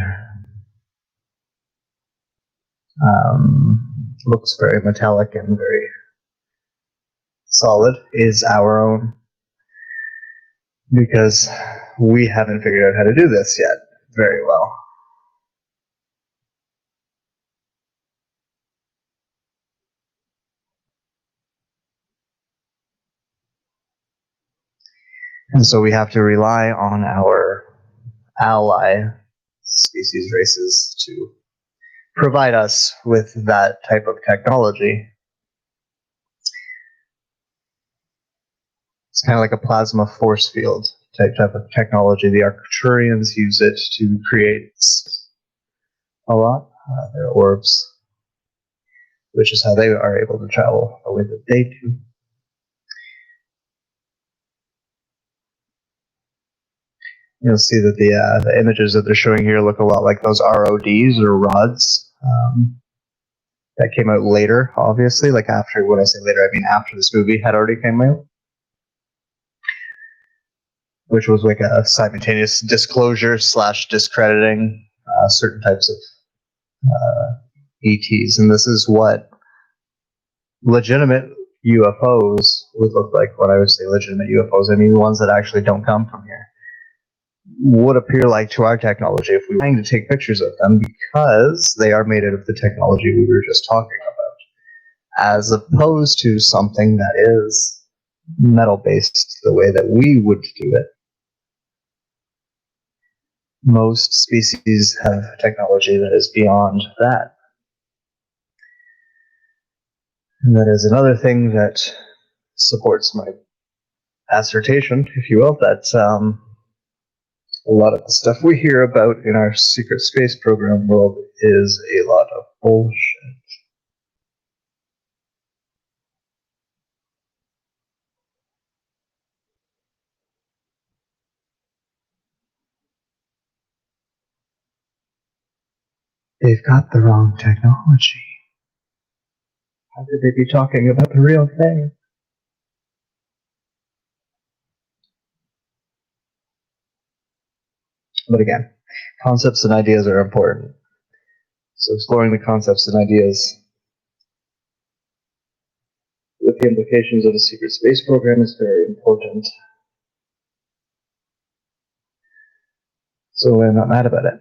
looks very metallic and very solid is our own, because we haven't figured out how to do this yet very well. And so we have to rely on our ally species races to provide us with that type of technology. It's kind of like a plasma force field type of technology. The Arcturians use it to create a lot, their orbs, which is how they are able to travel the way that they do. You'll see that the images that they're showing here look a lot like those RODs or rods that came out later, obviously. Like after, when I say later, I mean after this movie had already come out, which was like a simultaneous disclosure / discrediting certain types of ETs. And this is what legitimate UFOs would look like. What I would say legitimate UFOs, I mean the ones that actually don't come from here, would appear like to our technology if we were trying to take pictures of them, because they are made out of the technology we were just talking as opposed to something that is metal-based the way that we would do it. Most species have technology that is beyond that. And that is another thing that supports my assertion, if you will, that a lot of the stuff we hear about in our secret space program world is a lot of bullshit. They've got the wrong technology. How could they be talking about the real thing? But again, concepts and ideas are important. So exploring the concepts and ideas with the implications of the secret space program is very important. So I'm not mad about it.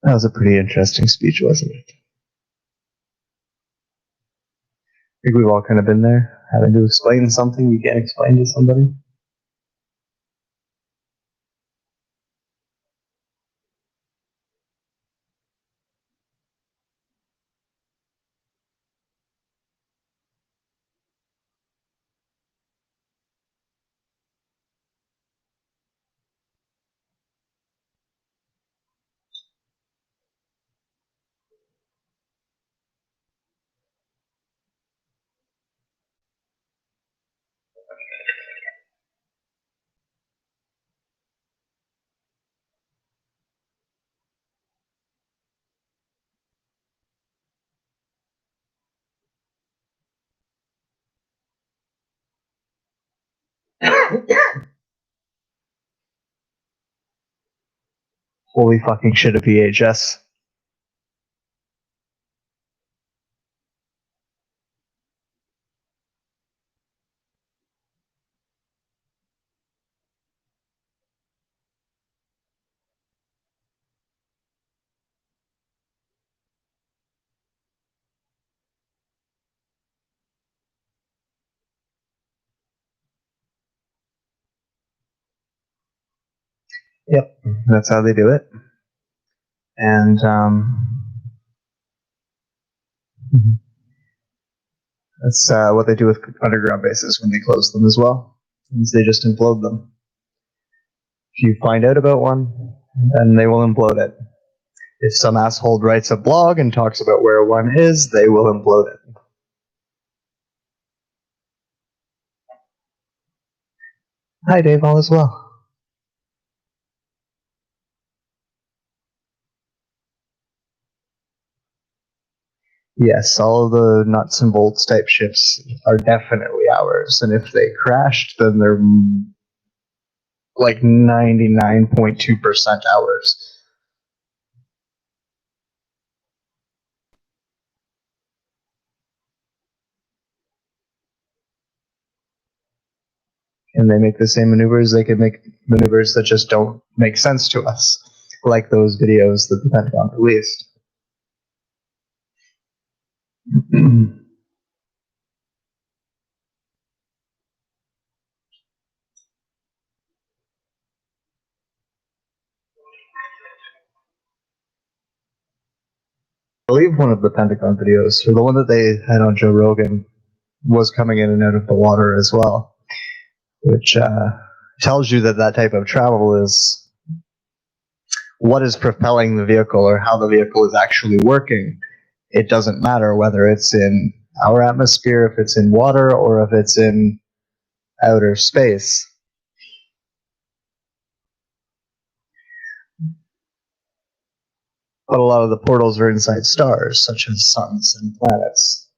That was a pretty interesting speech, wasn't it? I think we've all kind of been there, having to explain something you can't explain to somebody. Holy fucking shit, a VHS. Yep, that's how they do it. And that's what they do with underground bases when they close them as well. Means they just implode them. If you find out about one, then they will implode it. If some asshole writes a blog and talks about where one is, they will implode it. Hi, Dave, all is well. Yes, all of the nuts and bolts type ships are definitely ours, and if they crashed, then they're like 99.2% ours. And they make the same maneuvers. They could make maneuvers that just don't make sense to us, like those videos that the Pentagon released. I believe one of the Pentagon videos, or the one that they had on Joe Rogan, was coming in and out of the water as well, which tells you that that type of travel is what is propelling the vehicle or how the vehicle is actually working. It doesn't matter whether it's in our atmosphere, if it's in water, or if it's in outer space. But a lot of the portals are inside stars, such as suns and planets.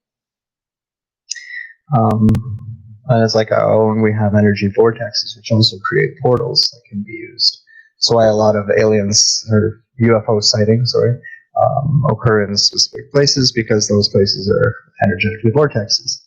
Planets like our own, we have energy vortexes, which also create portals that can be used. That's why a lot of aliens or UFO sightings, occur in specific places, because those places are energetically vortexes.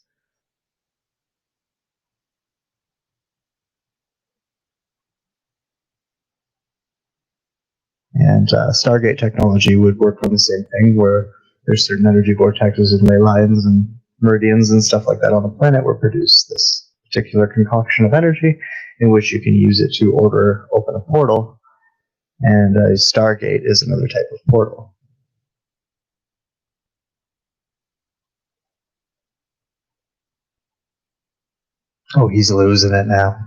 And Stargate technology would work on the same thing, where there's certain energy vortexes and ley lines and meridians and stuff like that on the planet where produce this particular concoction of energy in which you can use it to open a portal. And a Stargate is another type of portal. Oh, he's losing it now.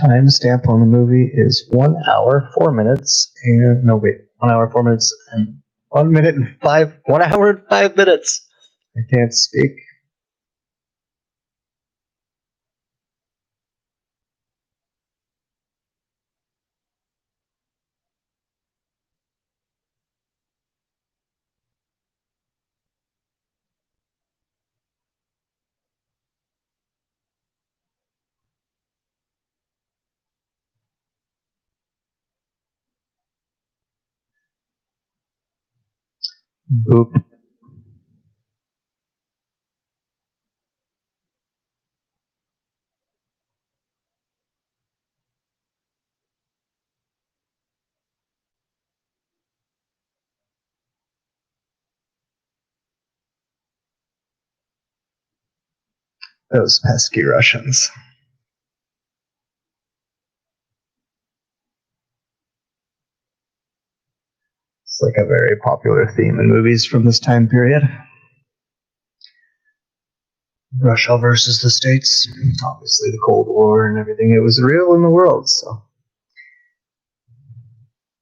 Timestamp on the movie is 1 hour, 4 minutes, and no, wait, 1 hour, 4 minutes, and 1 minute and 1 hour and 5 minutes. I can't speak. Boop. Those pesky Russians. It's like a very popular theme in movies from this time period. Russia versus the States. Obviously, the Cold War and everything. It was real in the world, so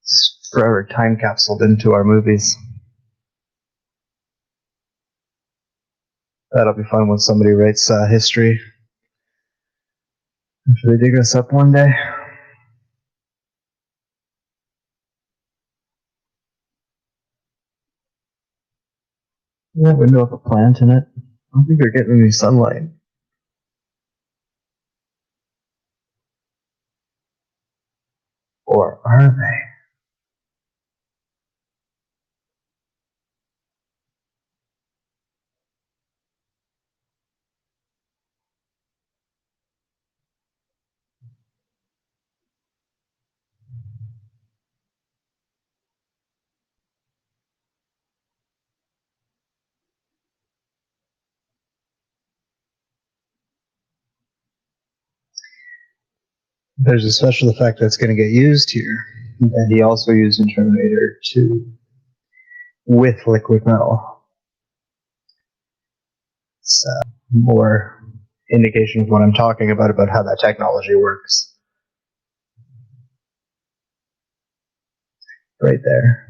it's forever time capsuled into our movies. That'll be fun when somebody writes history. Should they dig us up one day? That window have a plant in it. I don't think they're getting any sunlight. Or are they? There's a special effect that's going to get used here that he also used in Terminator 2 with liquid metal. It's more indication of what I'm talking about how that technology works. Right there.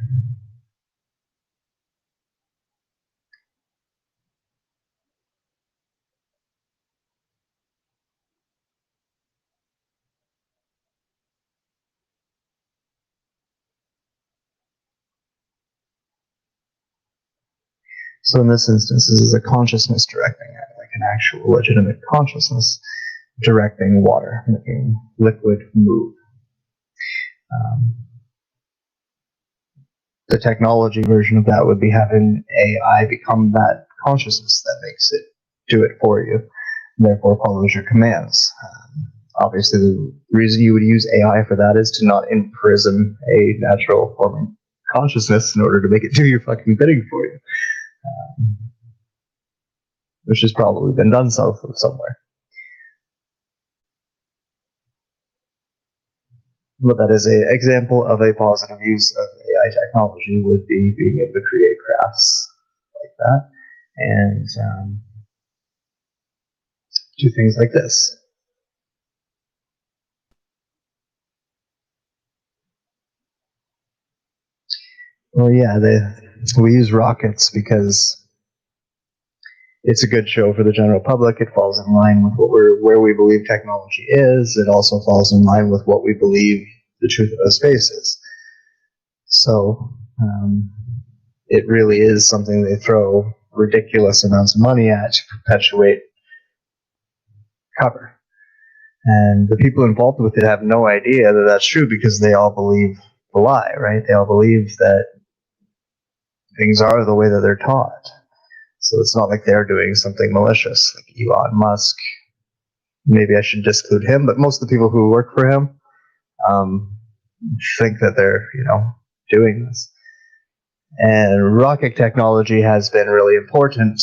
So in this instance, this is a consciousness directing it, like an actual legitimate consciousness directing water, making liquid move. The technology version of that would be having AI become that consciousness that makes it do it for you, and therefore follows your commands. Obviously, the reason you would use AI for that is to not imprison a natural forming consciousness in order to make it do your fucking bidding for you, which has probably been done somewhere. But that is an example of a positive use of AI technology, would be being able to create crafts like that and do things like this. Well, yeah, we use rockets because it's a good show for the general public. It falls in line with where we believe technology is. It also falls in line with what we believe the truth of space is. So it really is something they throw ridiculous amounts of money at to perpetuate cover. And the people involved with it have no idea that that's true because they all believe the lie, right? They all believe that things are the way that they're taught. So it's not like they're doing something malicious, like Elon Musk. Maybe I should disclude him, but most of the people who work for him think that they're, doing this. And rocket technology has been really important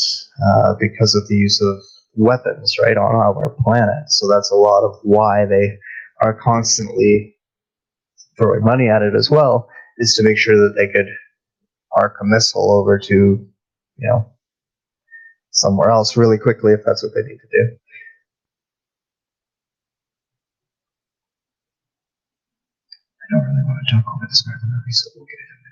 because of the use of weapons, right, on our planet. So that's a lot of why they are constantly throwing money at it as well, is to make sure that they could arc a missile over to, somewhere else really quickly if that's what they need to do. I don't really want to talk over this part of the movie, so we'll get it in a minute.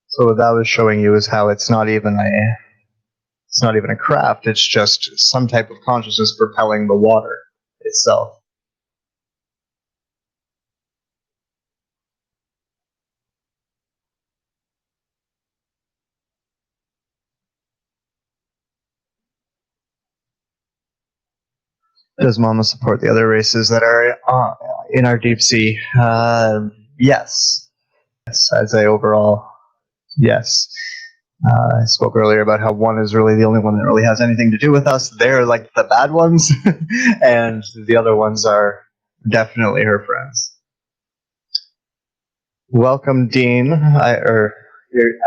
So what that was showing you is how it's not even a craft, it's just some type of consciousness propelling the water itself. Does Mama support the other races that are in our deep sea? Yes. Yes, I'd say overall, yes. I spoke earlier about how one is really the only one that really has anything to do with us. They're like the bad ones, and the other ones are definitely her friends. Welcome, Dean. I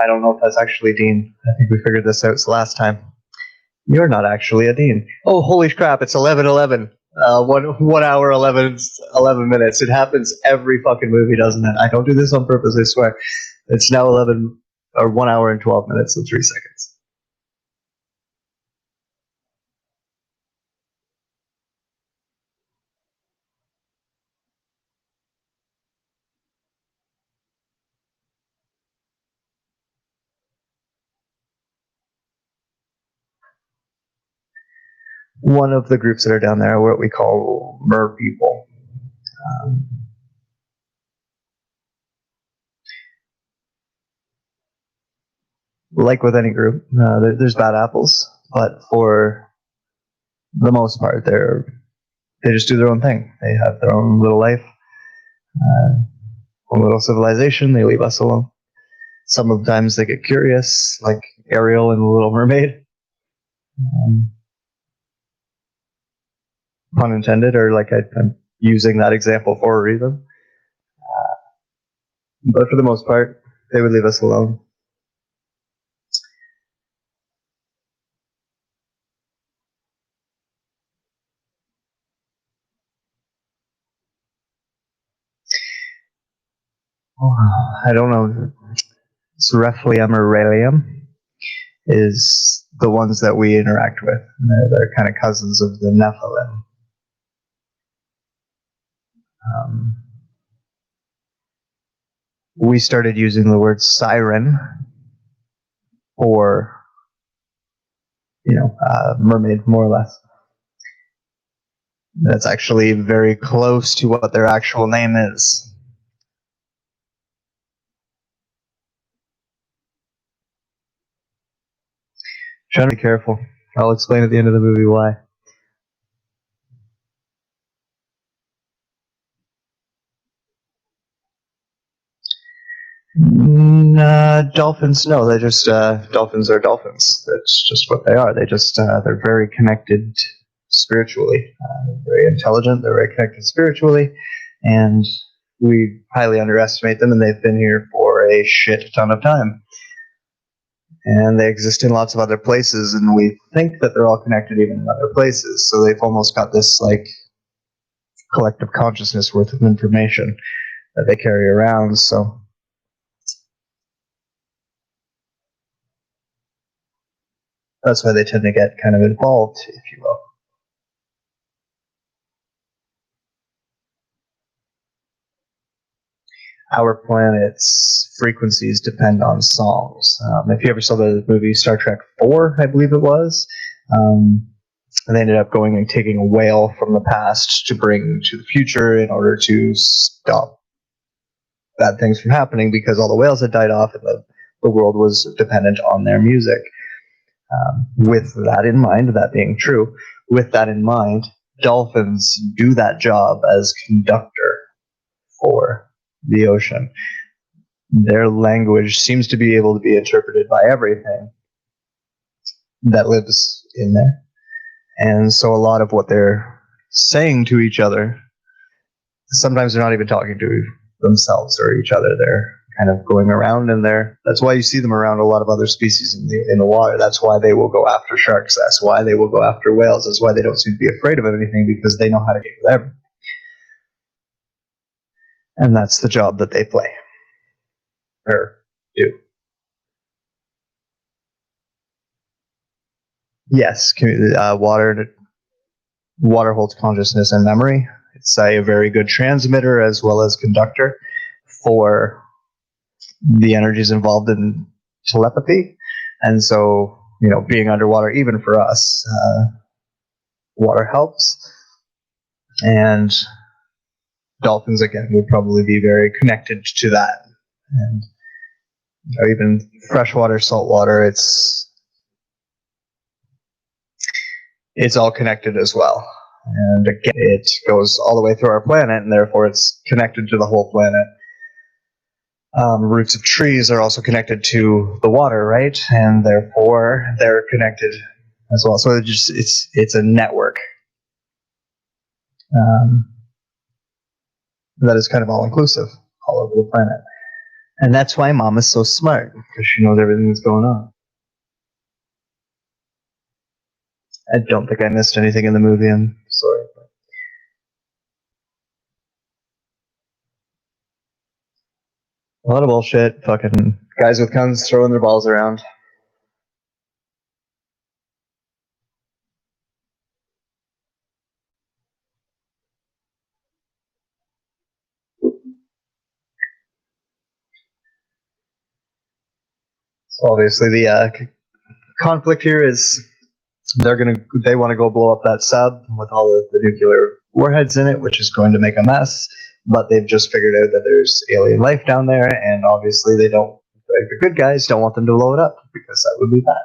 don't know if that's actually Dean. I think we figured this out last time. You're not actually a Dean. Oh, holy crap! It's 11:11. 1 hour 11 minutes. It happens every fucking movie, doesn't it? I don't do this on purpose. I swear. It's now 1 hour and 12 minutes and 3 seconds. One of the groups that are down there are what we call mer people. Like with any group, there's bad apples, but for the most part, they just do their own thing. They have their own little life, own little civilization. They leave us alone. Sometimes they get curious, like Ariel in The Little Mermaid. Um, Pun intended, or like I'm using that example for a reason. But for the most part, they would leave us alone. I don't know. It's Requiem or Relium is the ones that we interact with. They're kind of cousins of the Nephilim. Um, we started using the word siren for, mermaid, more or less. That's actually very close to what their actual name is. Trying to be careful. I'll explain at the end of the movie why. Dolphins, no, they're just dolphins are dolphins. That's just what they are. They're very connected spiritually. Very intelligent. They're very connected spiritually, and we highly underestimate them. And they've been here for a shit ton of time, and they exist in lots of other places. And we think that they're all connected even in other places. So they've almost got this like collective consciousness worth of information that they carry around. So that's why they tend to get kind of involved, if you will. Our planet's frequencies depend on songs. If you ever saw the movie Star Trek 4, I believe it was, they ended up going and taking a whale from the past to bring to the future in order to stop bad things from happening because all the whales had died off and the world was dependent on their music. With that in mind, that being true, with that in mind, dolphins do that job as conductor for the ocean. Their language seems to be able to be interpreted by everything that lives in there. And so a lot of what they're saying to each other, sometimes they're not even talking to themselves or each other. They're kind of going around in there. That's why you see them around a lot of other species in the water. That's why they will go after sharks. That's why they will go after whales. That's why they don't seem to be afraid of anything, because they know how to get with everything. And that's the job that they play. Or do. Yes, water holds consciousness and memory. It's a very good transmitter as well as conductor for the energies involved in telepathy. And so, being underwater, even for us, water helps. And dolphins, again, would probably be very connected to that. And even freshwater, saltwater, it's all connected as well. And again, it goes all the way through our planet, and therefore it's connected to the whole planet. Roots of trees are also connected to the water, right? And therefore they're connected as well. So it's a network that is kind of all inclusive all over the planet. And that's why Mom is so smart, because she knows everything that's going on. I don't think I missed anything in the movie. I'm sorry. A lot of bullshit. Fucking guys with guns throwing their balls around. So obviously, the conflict here is they want to go blow up that sub with all of the nuclear warheads in it, which is going to make a mess. But they've just figured out that there's alien life down there, and obviously they don't. Like, the good guys don't want them to blow it up because that would be bad.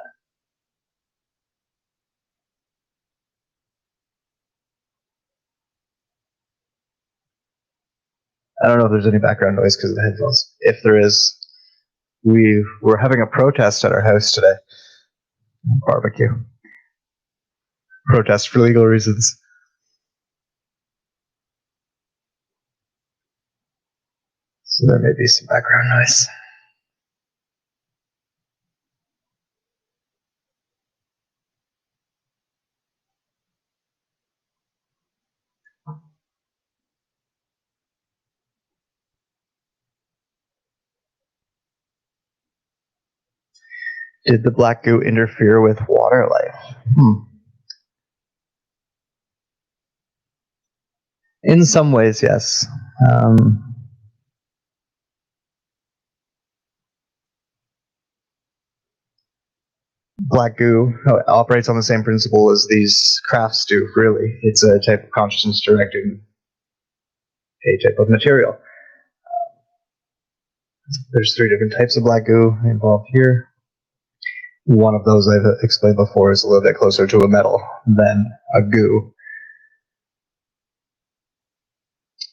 I don't know if there's any background noise because of the headphones. If there is, We were having a protest at our house today. Barbecue. Protest for legal reasons. So there may be some background noise. Did the black goo interfere with water life? In some ways, yes. Black goo operates on the same principle as these crafts do, really. It's a type of consciousness directing a type of material. There's 3 different types of black goo involved here. One of those I've explained before is a little bit closer to a metal than a goo.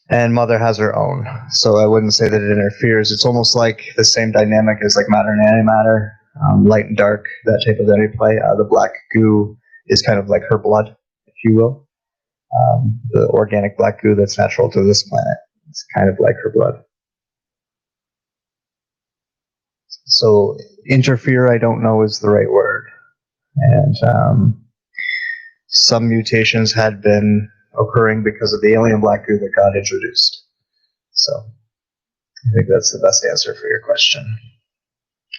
And Mother has her own, so I wouldn't say that it interferes. It's almost like the same dynamic as like matter and antimatter, light and dark, that type of interplay. The black goo is kind of like her blood, if you will. The organic black goo that's natural to this planet. It's kind of like her blood. So interfere, I don't know is the right word. And some mutations had been occurring because of the alien black goo that got introduced. So I think that's the best answer for your question.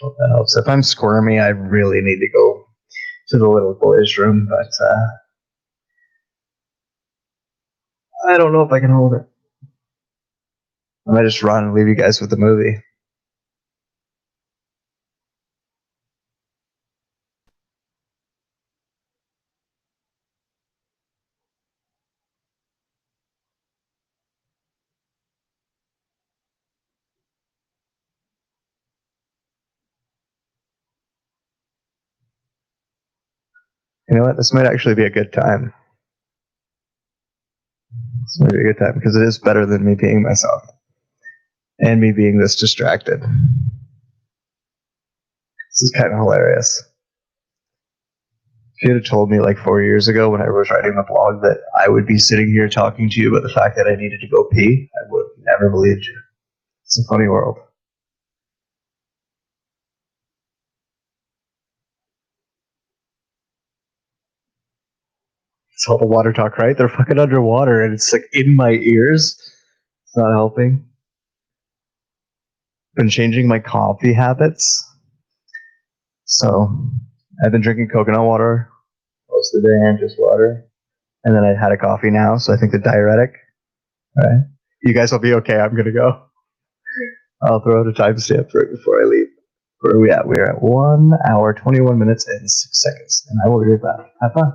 Hope that helps. If I'm squirmy, I really need to go to the little boys' room, but I don't know if I can hold it. I might just run and leave you guys with the movie. You know what? This might actually be a good time. This might be a good time because it is better than me being myself and me being this distracted. This is kind of hilarious. If you had told me like 4 years ago when I was writing the blog that I would be sitting here talking to you about the fact that I needed to go pee, I would have never believed you. It's a funny world. It's all the water talk, right? They're fucking underwater and it's like in my ears. It's not helping. Been changing my coffee habits. So I've been drinking coconut water most of the day and just water. And then I had a coffee now, so I think the diuretic. All right. You guys will be okay. I'm gonna go. I'll throw out a timestamp right before I leave. Where are we at? We're at 1 hour, 21 minutes, and 6 seconds. And I will be right back. Have fun.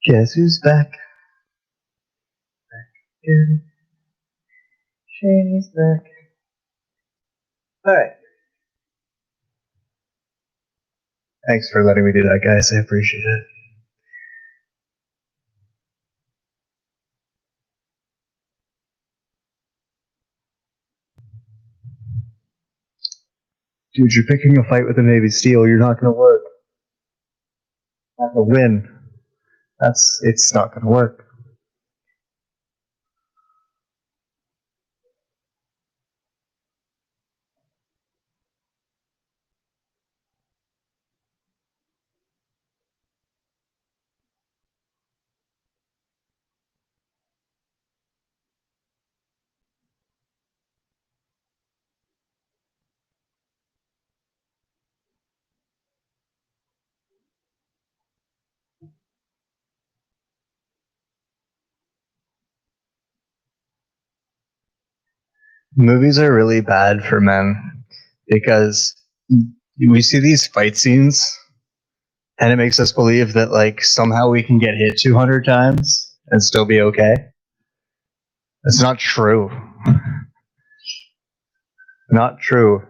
Guess who's back? Again. Shane's back. Alright. Thanks for letting me do that, guys. I appreciate it. Dude, you're picking a fight with the Navy SEAL. You're not going to work. Not going to win. It's not going to work. Movies are really bad for men because we see these fight scenes and it makes us believe that like somehow we can get hit 200 times and still be okay. It's not true. Not true.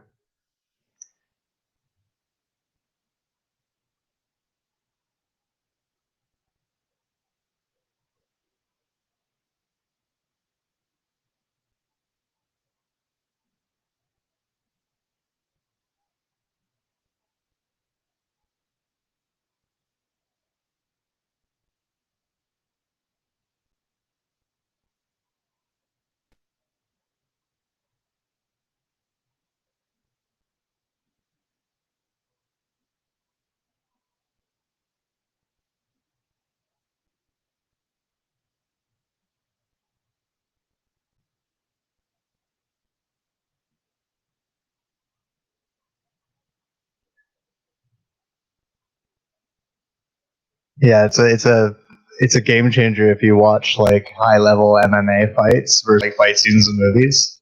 Yeah, it's a game changer if you watch like high level MMA fights versus like fight scenes in movies.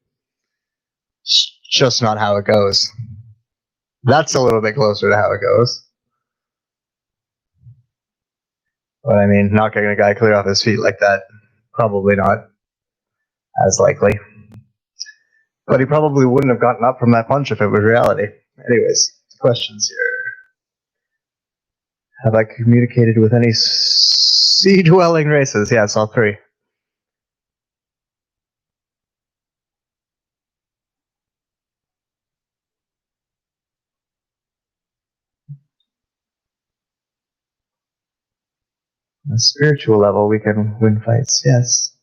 It's just not how it goes. That's a little bit closer to how it goes. But I mean, knocking a guy clear off his feet like that, probably not as likely. But he probably wouldn't have gotten up from that punch if it was reality. Anyways, questions here. Have I communicated with any sea-dwelling races? Yes, all three. On a spiritual level, we can win fights, yes.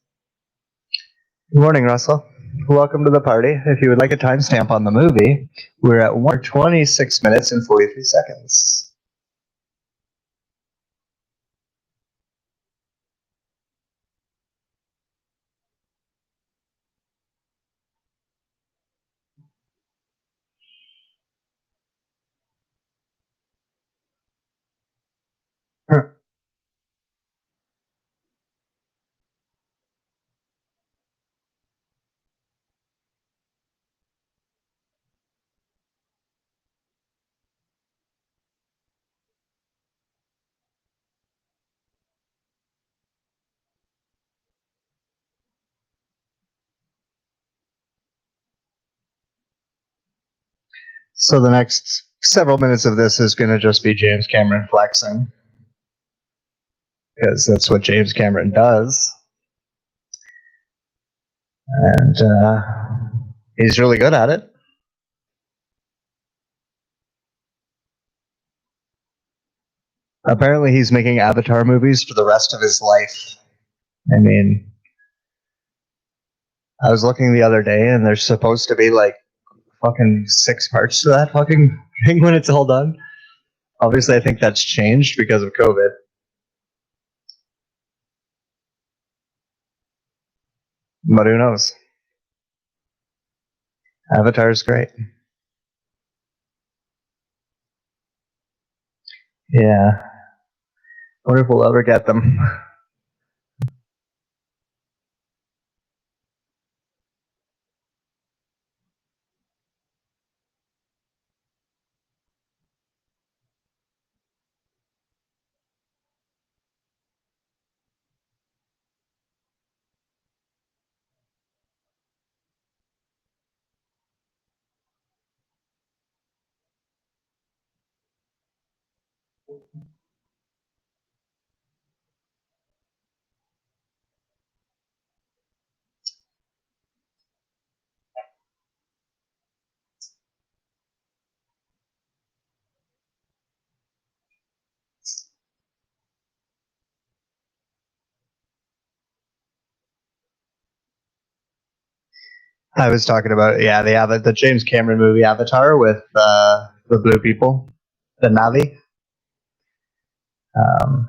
Good morning, Russell. Welcome to the party. If you would like a timestamp on the movie, we're at 1:26 minutes and 43 seconds. So the next several minutes of this is going to just be James Cameron flexing, because that's what James Cameron does. And he's really good at it. Apparently, he's making Avatar movies for the rest of his life. I mean, I was looking the other day, and there's supposed to be like fucking 6 parts to that fucking thing when it's all done. Obviously, I think that's changed because of COVID. But who knows? Avatar's great. Yeah. I wonder if we'll ever get them. I was talking about the James Cameron movie Avatar with the blue people, the Navi. Um,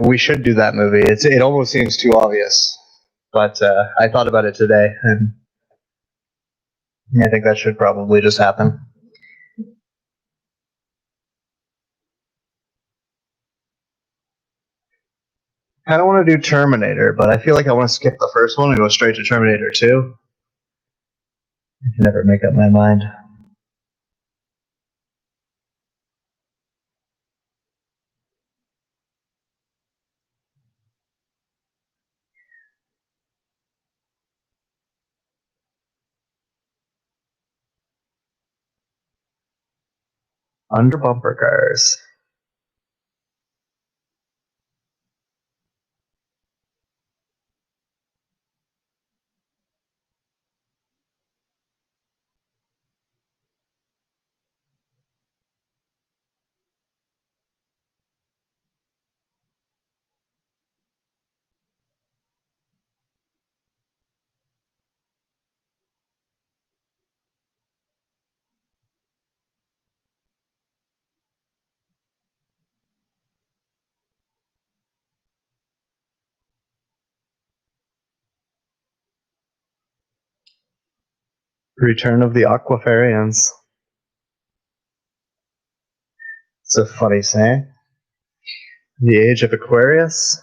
we should do that movie. It almost seems too obvious, but I thought about it today, and I think that should probably just happen. I don't want to do Terminator, but I feel like I want to skip the first one and go straight to Terminator 2. I can never make up my mind. Under bumper cars. Return of the Aquafarians. It's a funny saying. The Age of Aquarius.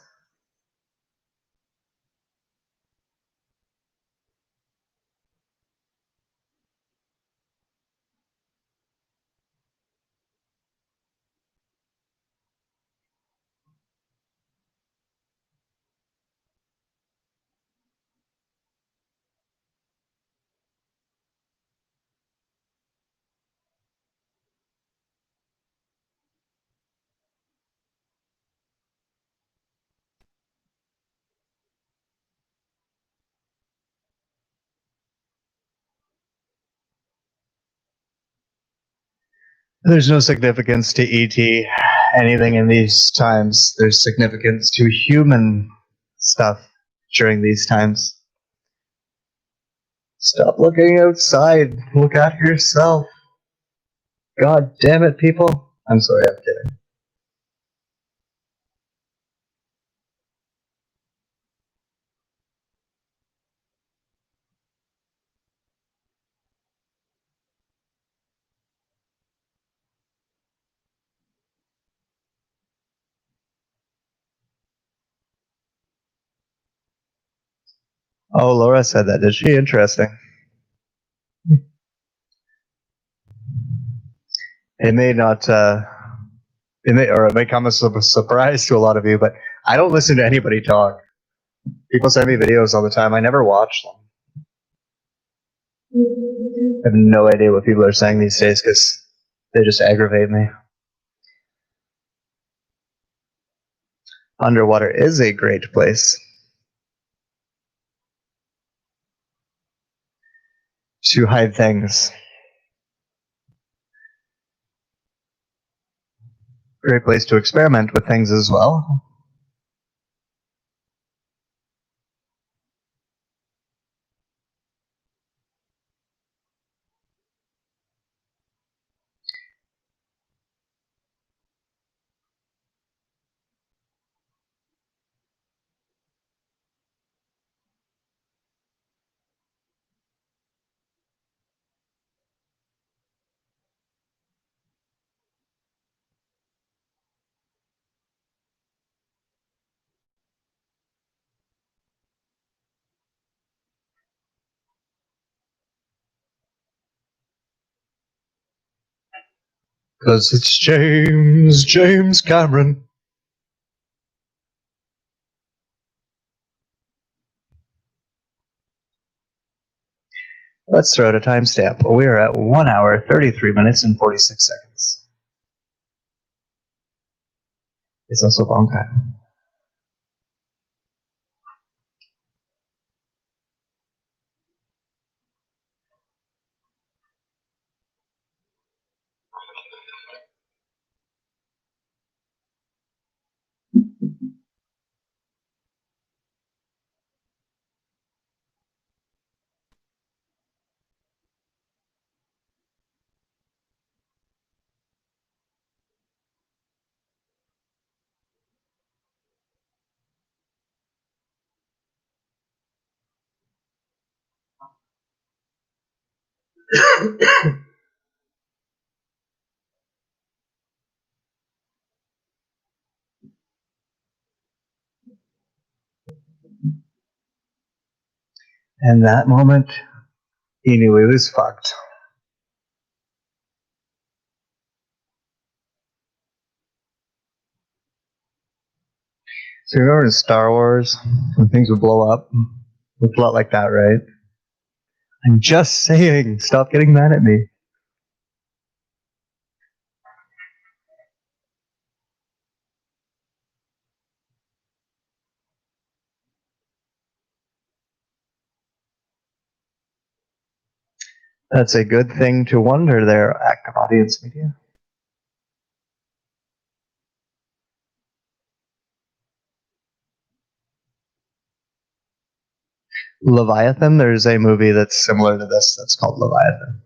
There's no significance to ET anything in these times. There's significance to human stuff during these times. Stop looking outside. Look after yourself. God damn it, people. I'm sorry, I'm kidding. Oh, Laura said that. Did she? Interesting. It may not, it may come as a surprise to a lot of you, but I don't listen to anybody talk. People send me videos all the time. I never watch them. I have no idea what people are saying these days because they just aggravate me. Underwater is a great place to hide things. Great place to experiment with things as well. Because it's James Cameron. Let's throw out a timestamp. We are at 1 hour, 33 minutes, and 46 seconds. It's also a long time. And that moment, he knew he was fucked. So you remember in Star Wars, when things would blow up? It looked a lot like that, right? I'm just saying, stop getting mad at me. That's a good thing to wonder there, active audience media. Leviathan, there's a movie that's similar to this that's called Leviathan.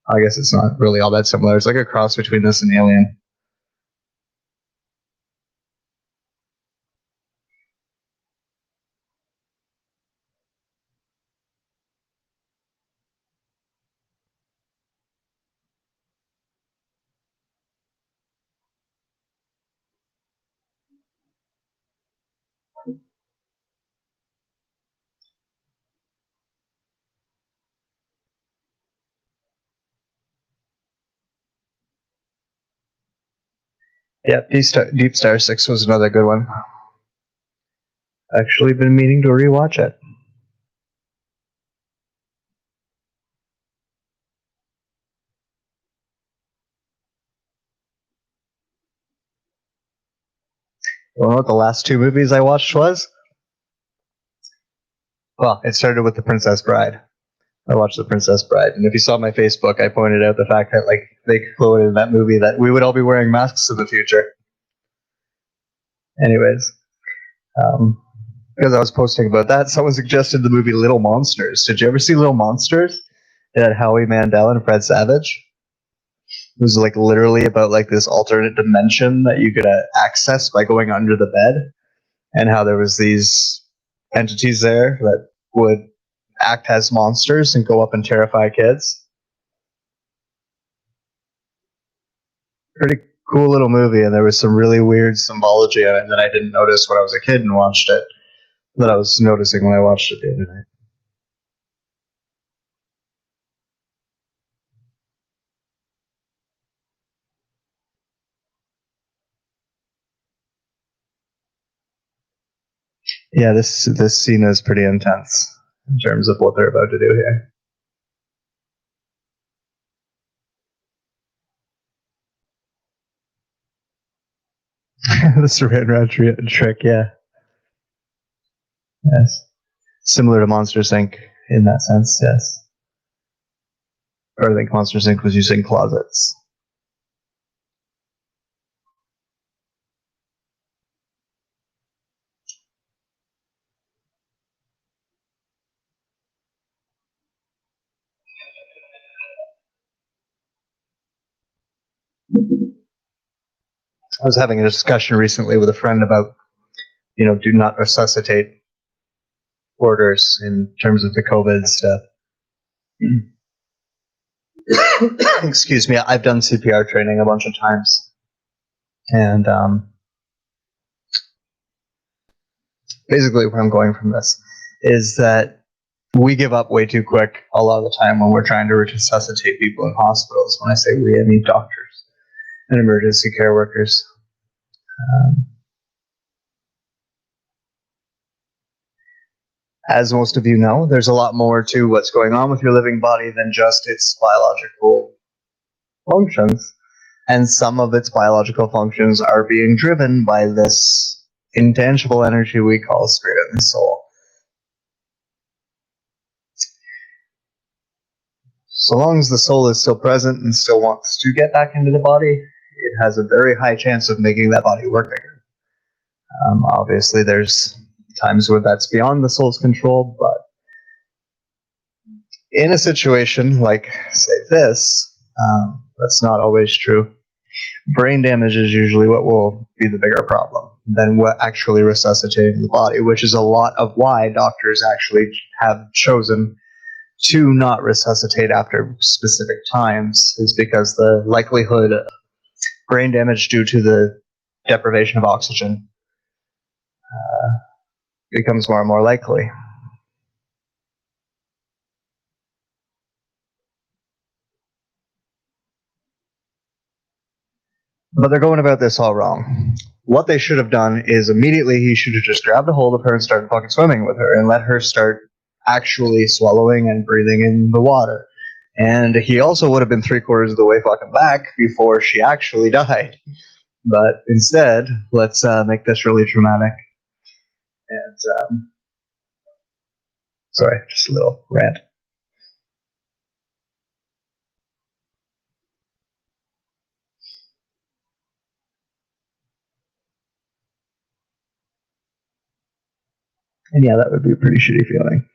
I guess it's not really all that similar. It's like a cross between this and Alien. Yeah, Deep Star 6 was another good one. Actually been meaning to rewatch it. You know what the last two movies I watched was? Well, it started with The Princess Bride. I watched The Princess Bride, and if you saw my Facebook, I pointed out the fact that like they quoted in that movie that we would all be wearing masks in the future. Anyways, because I was posting about that, someone suggested the movie Little Monsters. Did you ever see Little Monsters? It had Howie Mandel and Fred Savage. It was like literally about like this alternate dimension that you could access by going under the bed, and how there was these entities there that would act as monsters and go up and terrify kids. Pretty cool little movie, and there was some really weird symbology in it that I didn't notice when I was a kid and watched it, that I was noticing when I watched it the other night. Yeah, this scene is pretty intense in terms of what they're about to do here. The saran wrap trick, yeah. Yes. Similar to Monsters Inc. in that sense, yes. Or I think Monsters Inc. was using closets. I was having a discussion recently with a friend about, do not resuscitate orders in terms of the COVID stuff. Excuse me, I've done CPR training a bunch of times. And basically where I'm going from this is that we give up way too quick a lot of the time when we're trying to resuscitate people in hospitals. When I say we, I mean doctors and emergency care workers. Um, as most of you know, there's a lot more to what's going on with your living body than just its biological functions. And some of its biological functions are being driven by this intangible energy we call spirit and soul. So long as the soul is still present and still wants to get back into the body, it has a very high chance of making that body work better. Obviously, there's times where that's beyond the soul's control, but in a situation like, say, this, that's not always true. Brain damage is usually what will be the bigger problem than what actually resuscitating the body, which is a lot of why doctors actually have chosen to not resuscitate after specific times, is because the likelihood of brain damage due to the deprivation of oxygen becomes more and more likely. But they're going about this all wrong. What they should have done is immediately he should have just grabbed a hold of her and started fucking swimming with her and let her start actually swallowing and breathing in the water. And he also would have been 3/4 of the way fucking back before she actually died. But instead, let's make this really dramatic. And sorry, just a little rant. And yeah, that would be a pretty shitty feeling.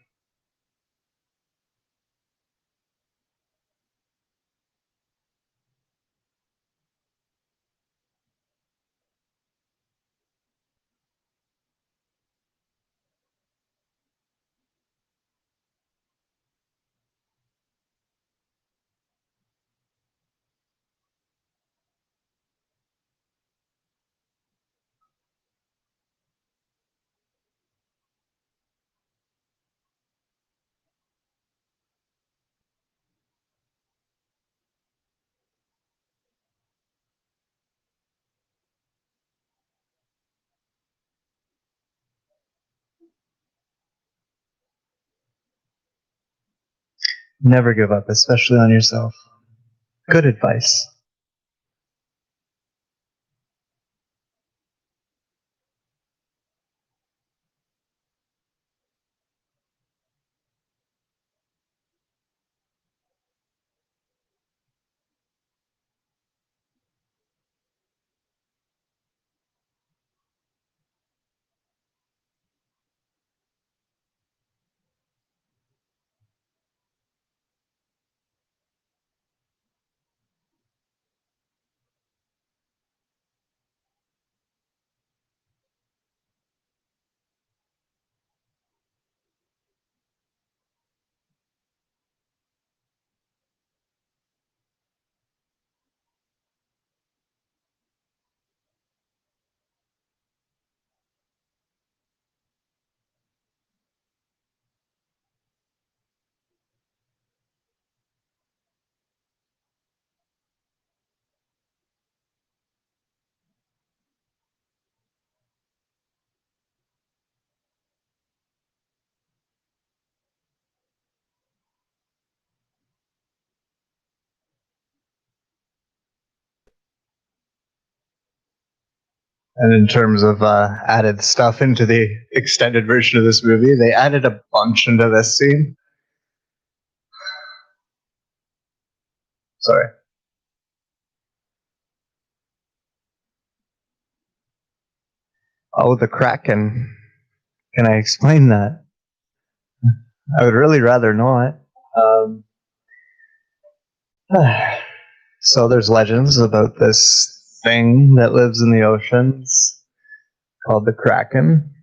Never give up, especially on yourself. Good advice. And in terms of added stuff into the extended version of this movie, they added a bunch into this scene. Sorry. Oh, the Kraken. Can I explain that? I would really rather not. Um, so there's legends about this thing that lives in the oceans called the Kraken.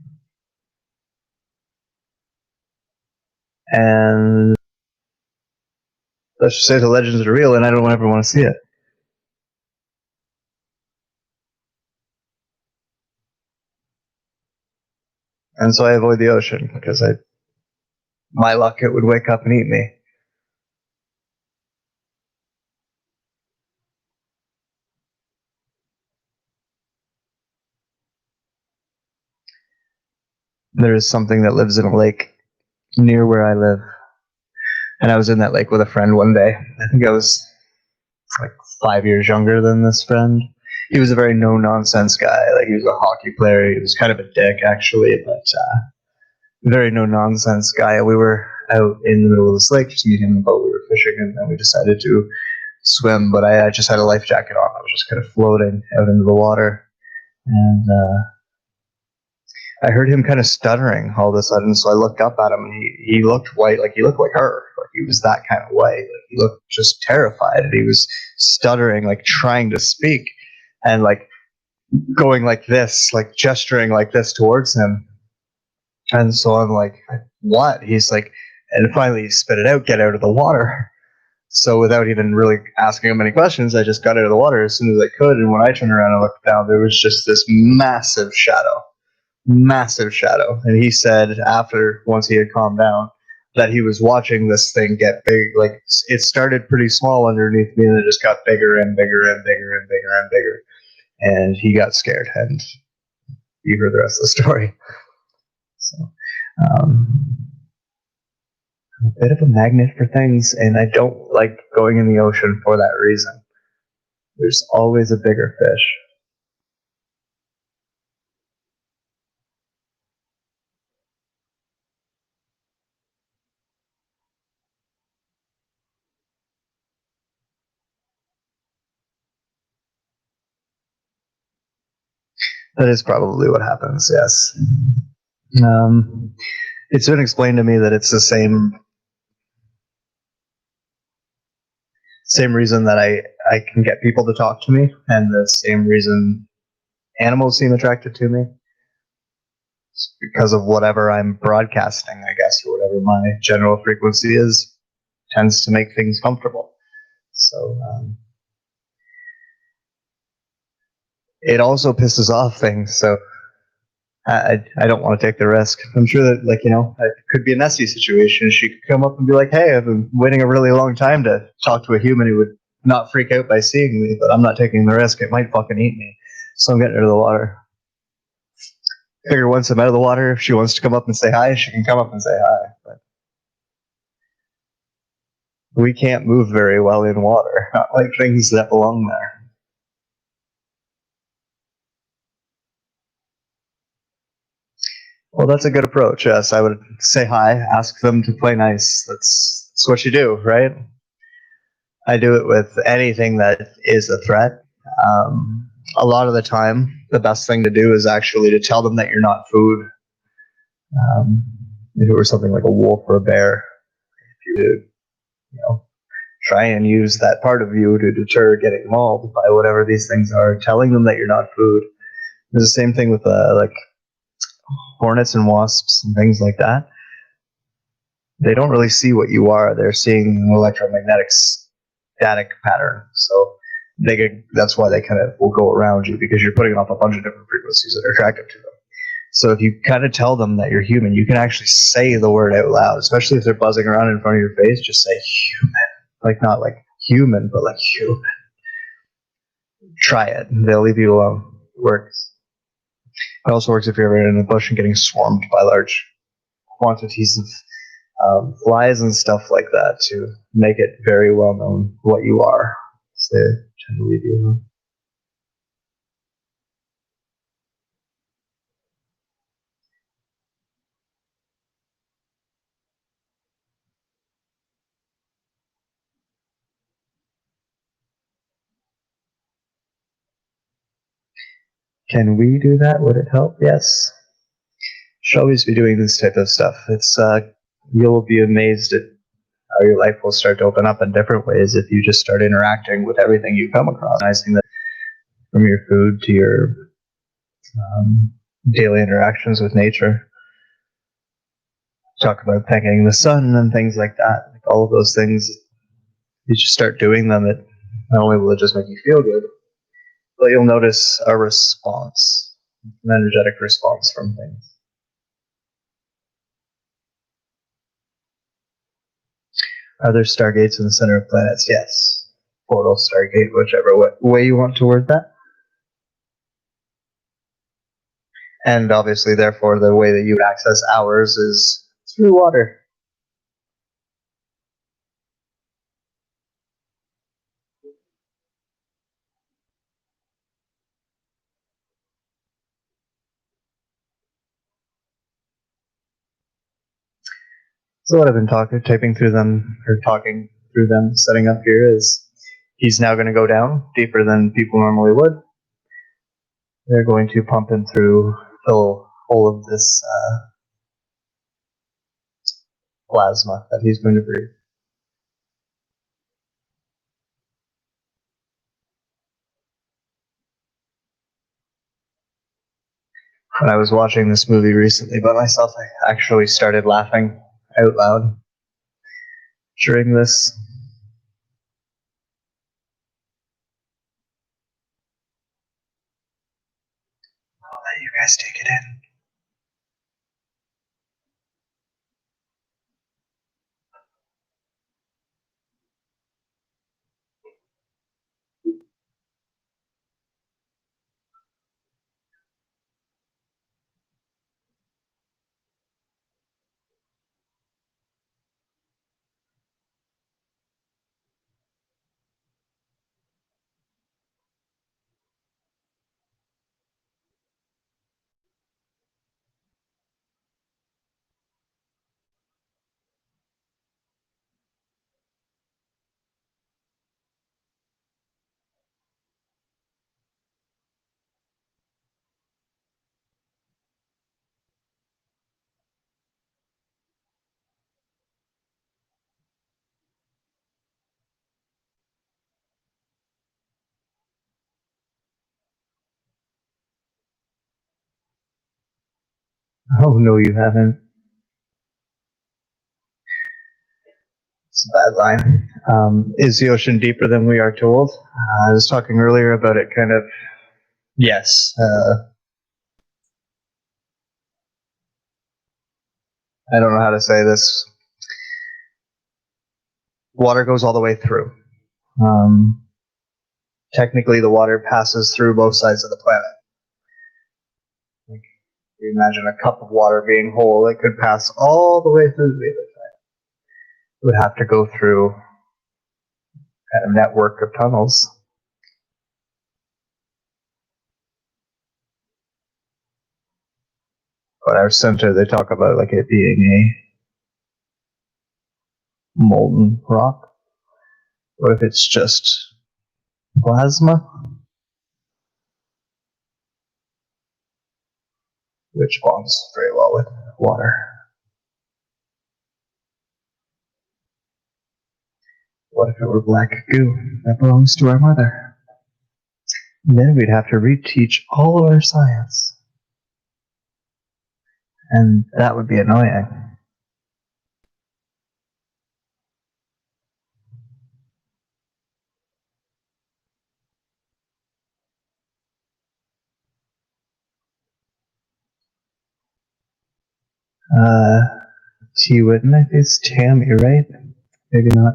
And let's just say the legends are real and I don't ever want to see it. And so I avoid the ocean because my luck, it would wake up and eat me. There is something that lives in a lake near where I live, and I was in that lake with a friend one day. I think I was like 5 years younger than this friend. He was a very no nonsense guy. Like he was a hockey player. He was kind of a dick actually, but very no nonsense guy. And we were out in the middle of this lake, just me and him in the boat. We were fishing, and then we decided to swim. But I just had a life jacket on. I was just kind of floating out into the water, and I heard him kind of stuttering all of a sudden. So I looked up at him, and he looked white, like he looked like her. Like he was that kind of white. Like he looked just terrified, and he was stuttering, like trying to speak, and like going like this, like gesturing like this towards him. And so I'm like, what? He's like, and finally he spit it out, get out of the water. So without even really asking him any questions, I just got out of the water as soon as I could. And when I turned around and looked down, there was just this massive shadow. And he said after, once he had calmed down, that he was watching this thing get big. Like it started pretty small underneath me, and it just got bigger and bigger and bigger and bigger and bigger. And he got scared, and you heard the rest of the story. So, I'm a bit of a magnet for things, and I don't like going in the ocean for that reason. There's always a bigger fish. That is probably what happens, yes. It's been explained to me that it's the same reason that I can get people to talk to me, and the same reason animals seem attracted to me. It's because of whatever I'm broadcasting, I guess, or whatever my general frequency is, tends to make things comfortable. So it also pisses off things. So I don't want to take the risk. I'm sure that, like, it could be a Nessie situation. She could come up and be like, hey, I've been waiting a really long time to talk to a human who would not freak out by seeing me, but I'm not taking the risk. It might fucking eat me. So I'm getting out of the water. Figure once I'm out of the water, if she wants to come up and say hi, she can come up and say hi. But we can't move very well in water, not like things that belong there. Well, that's a good approach. Yes, I would say hi, ask them to play nice. That's what you do, right? I do it with anything that is a threat. A lot of the time, the best thing to do is actually to tell them that you're not food. If it were something like a wolf or a bear, if you try and use that part of you to deter getting mauled by whatever these things are, telling them that you're not food. It's the same thing with like hornets and wasps and things like that. They don't really see what you are. They're seeing an electromagnetic static pattern. So that's why they kind of will go around you, because you're putting off a bunch of different frequencies that are attractive to them. So if you kind of tell them that you're human, you can actually say the word out loud, especially if they're buzzing around in front of your face. Just say human. Like not like human, but like human. Try it. They'll leave you alone. It works. It also works if you're ever in a bush and getting swarmed by large quantities of flies and stuff like that, to make it very well known what you are. So they tend to leave you alone. Can we do that? Would it help? Yes. Should always be doing this type of stuff. It's you'll be amazed at how your life will start to open up in different ways if you just start interacting with everything you come across. I think that from your food to your daily interactions with nature. Talk about thanking the sun and things like that. Like all of those things, you just start doing them. It not only will it just make you feel good, but you'll notice a response, an energetic response from things. Are there stargates in the center of planets? Yes. Portal, stargate, whichever way you want to word that. And obviously, therefore, the way that you would access ours is through water. So what I've been typing through them, or talking through them, setting up here is he's now going to go down deeper than people normally would. They're going to pump him through, fill all of this plasma that he's going to breathe. When I was watching this movie recently by myself, I actually started laughing out loud during this. I'll let you guys take it in. Oh, no, you haven't. It's a bad line. Is the ocean deeper than we are told? I was talking earlier about it kind of, yes. I don't know how to say this. Water goes all the way through. Um, Technically, the water passes through both sides of the planet. Like, you imagine a cup of water being whole, it could pass all the way through the other side. It would have to go through a network of tunnels. But our center, they talk about like it being a molten rock. What if it's just plasma? Which bonds very well with water. What if it were black goo that belongs to our mother? And then we'd have to reteach all of our science. And that would be annoying. T. Whitten, I think it's Tammy, right? Maybe not.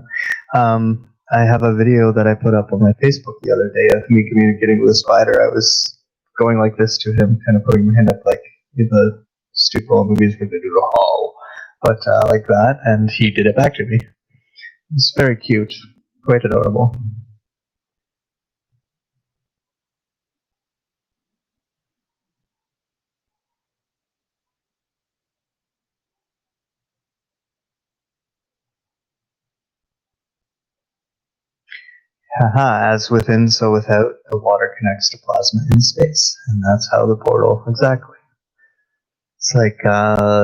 I have a video that I put up on my Facebook the other day of me communicating with a spider. I was going like this to him, kind of putting my hand up like in the stupid old movies when they do the hall, but like that, and he did it back to me. It's very cute, quite adorable. Haha, as within, so without, the water connects to plasma in space, and that's how the portal, exactly. It's like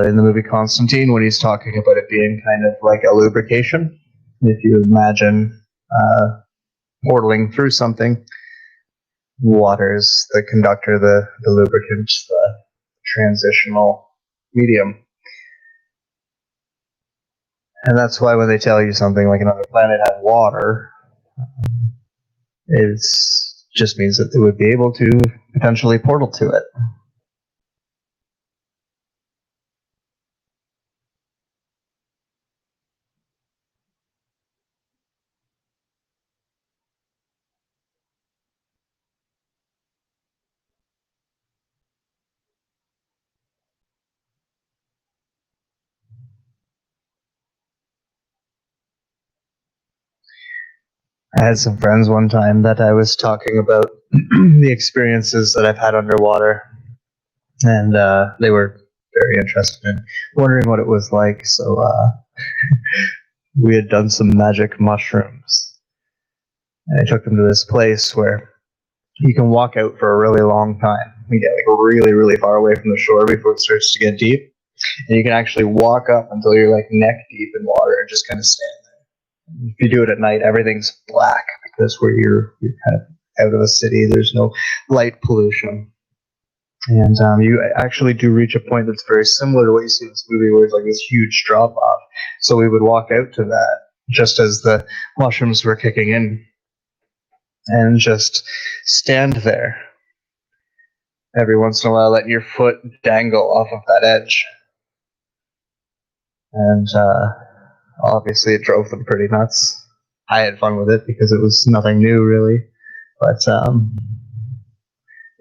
in the movie Constantine when he's talking about it being kind of like a lubrication. If you imagine portaling through something, water's the conductor, the lubricant, the transitional medium. And that's why when they tell you something like another planet had water, it just means that they would be able to potentially portal to it. I had some friends one time that I was talking about the experiences that I've had underwater, and they were very interested in wondering what it was like. So we had done some magic mushrooms, and I took them to this place where you can walk out for a really long time. You get like really, really far away from the shore before it starts to get deep, and you can actually walk up until you're like neck deep in water and just kind of stand there. If you do it at night, everything's black because where you're kind of out of the city. There's no light pollution. And you actually do reach a point that's very similar to what you see in this movie, where it's like this huge drop off. So we would walk out to that just as the mushrooms were kicking in, and just stand there every once in a while, letting your foot dangle off of that edge. And obviously, it drove them pretty nuts. I had fun with it because it was nothing new, really. But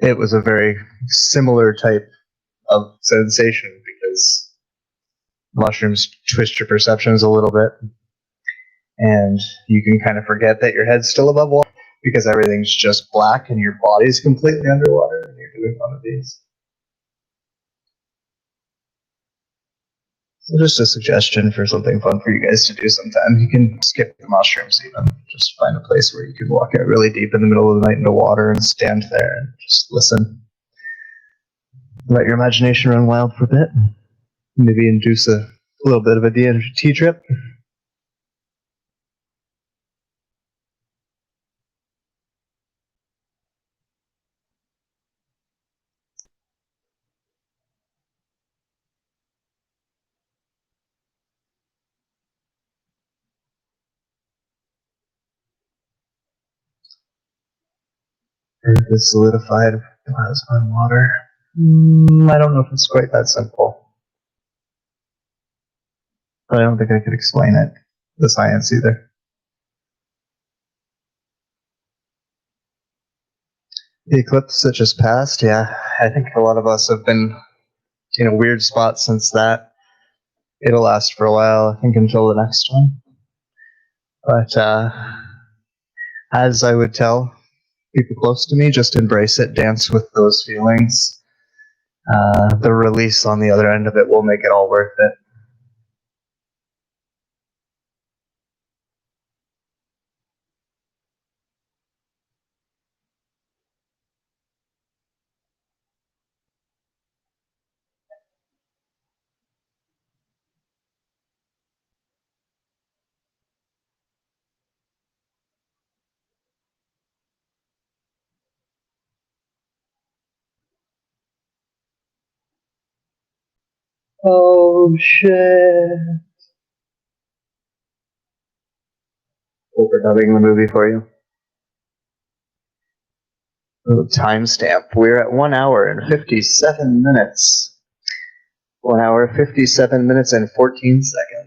it was a very similar type of sensation because mushrooms twist your perceptions a little bit, and you can kind of forget that your head's still above water because everything's just black and your body's completely underwater and you're doing one of these. So just a suggestion for something fun for you guys to do sometime. You can skip the mushrooms even. Just find a place where you can walk out really deep in the middle of the night into water and stand there and just listen. Let your imagination run wild for a bit. Maybe induce a little bit of a DMT trip. Earth is solidified plasma and water. I don't know if it's quite that simple, but I don't think I could explain it, the science either. The eclipse that just passed, yeah, I think a lot of us have been in a weird spot since that. It'll last for a while, I think, until the next one. But as I would tell people close to me, just embrace it, dance with those feelings. The release on the other end of it will make it all worth it. Oh shit. Overdubbing the movie for you. Timestamp. We're at 1 hour and 57 minutes. 1 hour, 57 minutes, and 14 seconds.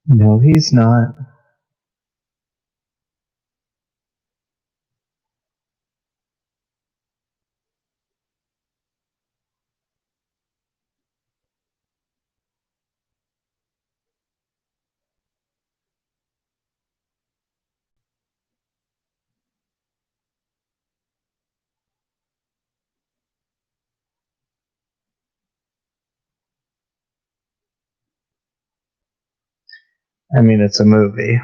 No, he's not. I mean, it's a movie.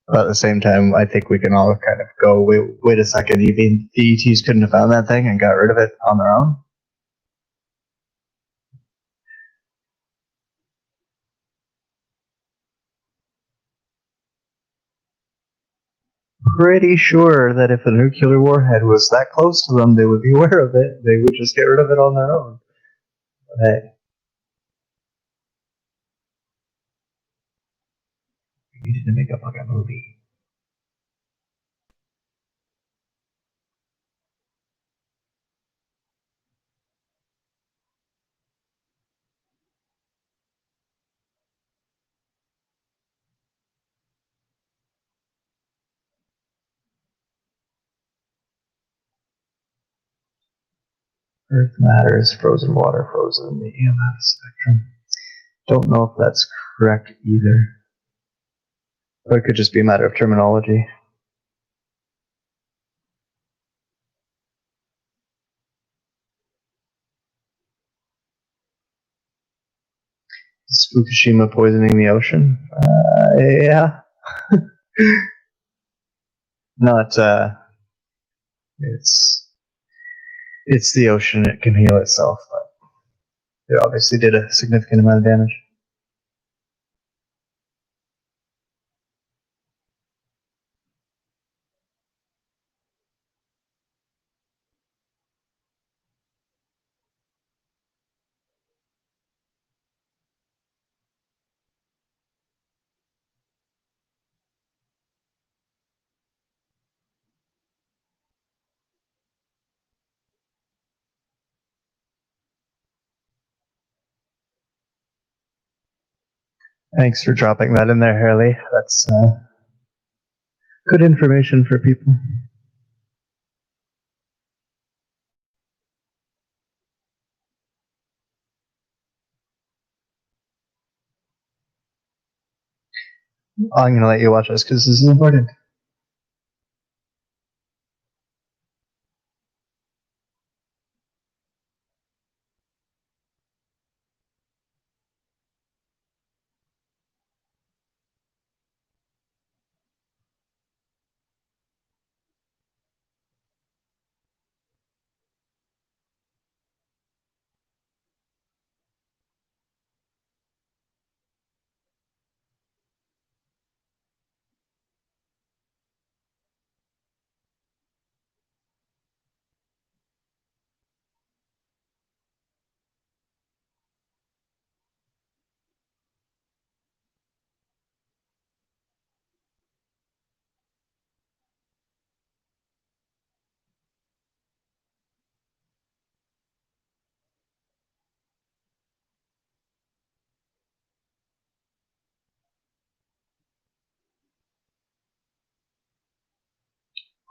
But at the same time, I think we can all kind of go, wait a second, you mean the ETs couldn't have found that thing and got rid of it on their own? Pretty sure that if a nuclear warhead was that close to them, they would be aware of it. They would just get rid of it on their own. But hey, we needed to make a fucking movie. Earth matter is frozen water, frozen in the EMF spectrum. Don't know if that's correct either. Or it could just be a matter of terminology. Is Fukushima poisoning the ocean? Yeah. Not, it's the ocean, it can heal itself, but it obviously did a significant amount of damage. Thanks for dropping that in there, Harley. That's good information for people. I'm going to let you watch this because this is important.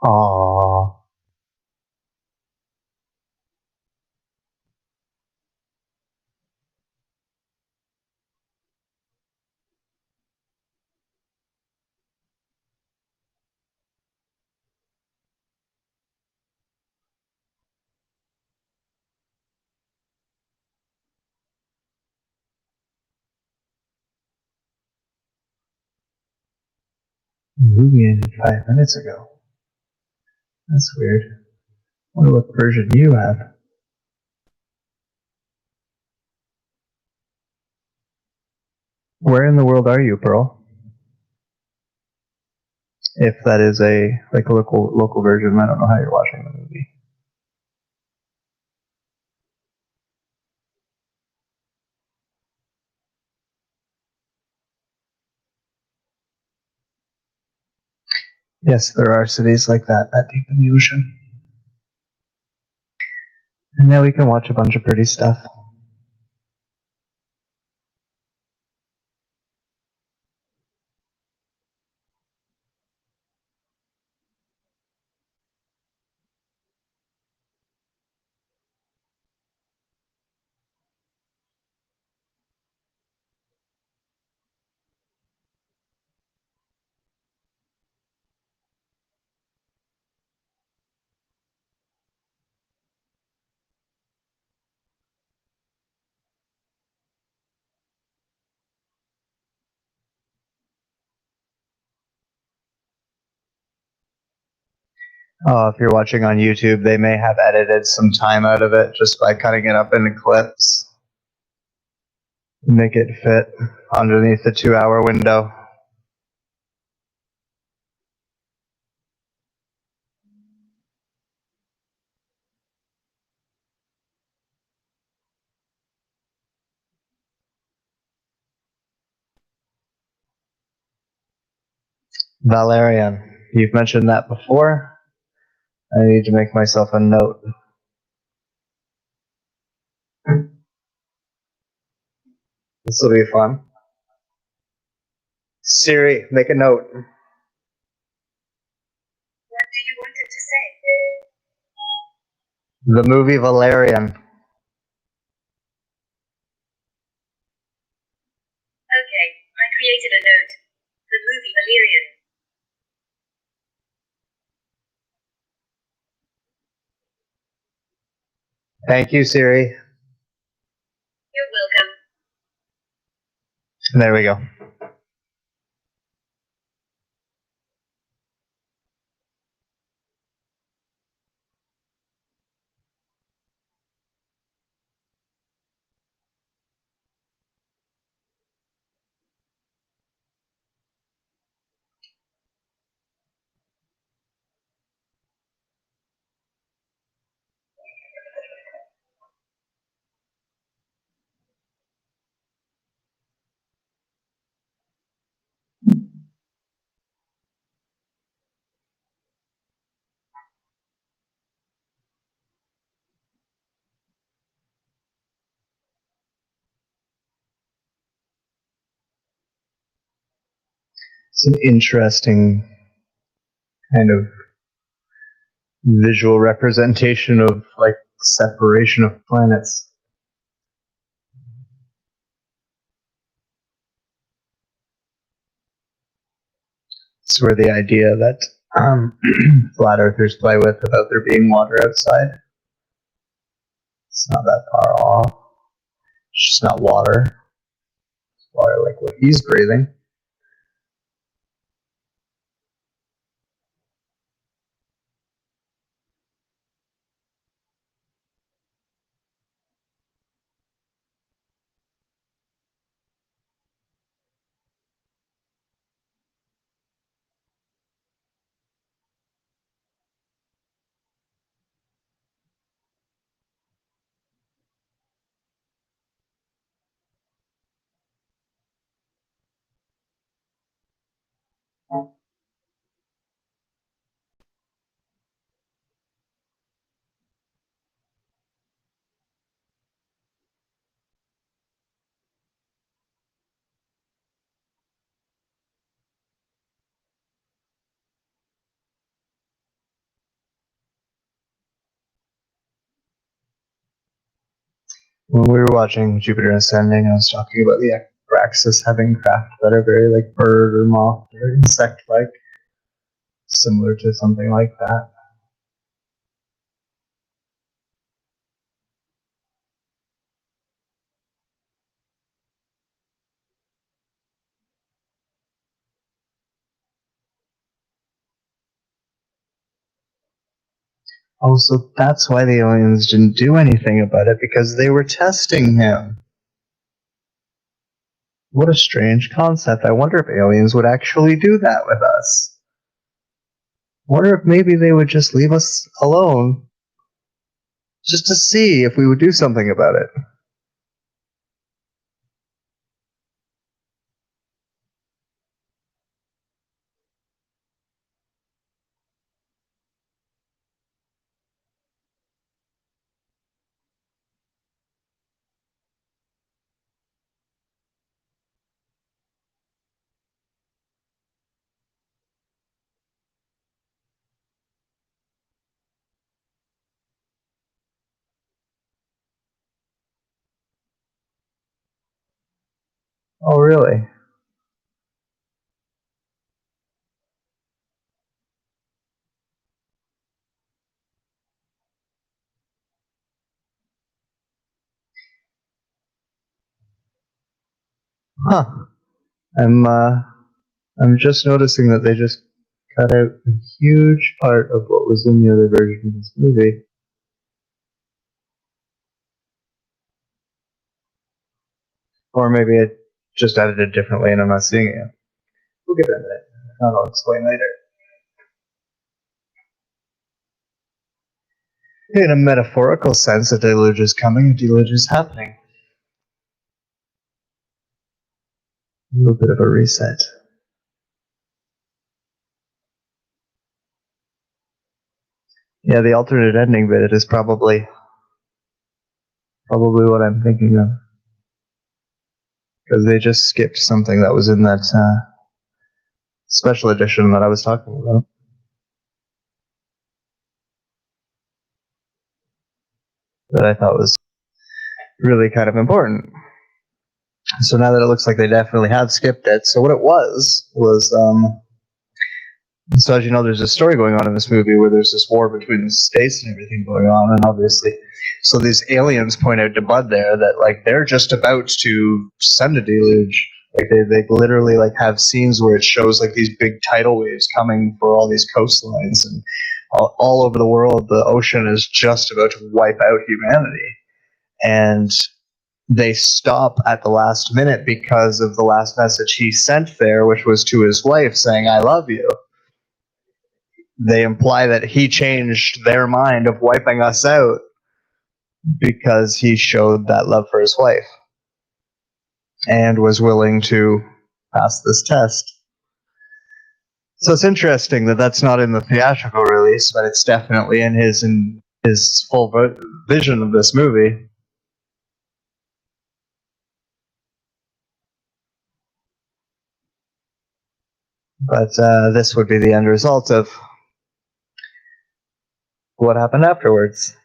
Aww. Movie ended 5 minutes ago. That's weird. I wonder what version you have. Where in the world are you, Pearl? If that is a local version, I don't know how you're watching the movie. Yes, there are cities like that deep in the ocean. And now we can watch a bunch of pretty stuff. Oh, if you're watching on YouTube, they may have edited some time out of it just by cutting it up into clips. Make it fit underneath the 2-hour window. Valerian, you've mentioned that before. I need to make myself a note. This will be fun. Siri, make a note. What do you want it to say? The movie Valerian. Okay, I created a note. The movie Valerian. Thank you, Siri. You're welcome. There we go. It's an interesting kind of visual representation of like separation of planets. It's where the idea that flat earthers play with about there being water outside. It's not that far off. It's just not water. It's water like what he's breathing. When we were watching Jupiter Ascending, I was talking about the Abraxas having craft that are very like bird or moth or insect-like, similar to something like that. Oh, so that's why the aliens didn't do anything about it, because they were testing him. What a strange concept. I wonder if aliens would actually do that with us. I wonder if maybe they would just leave us alone, just to see if we would do something about it. Oh, really? Huh. I'm just noticing that they just cut out a huge part of what was in the other version of this movie. Or maybe it just edited differently and I'm not seeing it. We'll get into it. I'll explain later. In a metaphorical sense, a deluge is coming, a deluge is happening. A little bit of a reset. Yeah, the alternate ending bit is probably what I'm thinking of. Because they just skipped something that was in that special edition that I was talking about. That I thought was really kind of important. So now that it looks like they definitely have skipped it, so what it was so as you know, there's a story going on in this movie where there's this war between the states and everything going on, and obviously, so these aliens point out to Bud there that like they're just about to send a deluge. Like they literally like have scenes where it shows like these big tidal waves coming for all these coastlines, and all over the world, the ocean is just about to wipe out humanity. And they stop at the last minute because of the last message he sent there, which was to his wife saying, "I love you." They imply that he changed their mind of wiping us out because he showed that love for his wife and was willing to pass this test. So it's interesting that that's not in the theatrical release, but it's definitely in his full vision of this movie. But this would be the end result of what happened afterwards.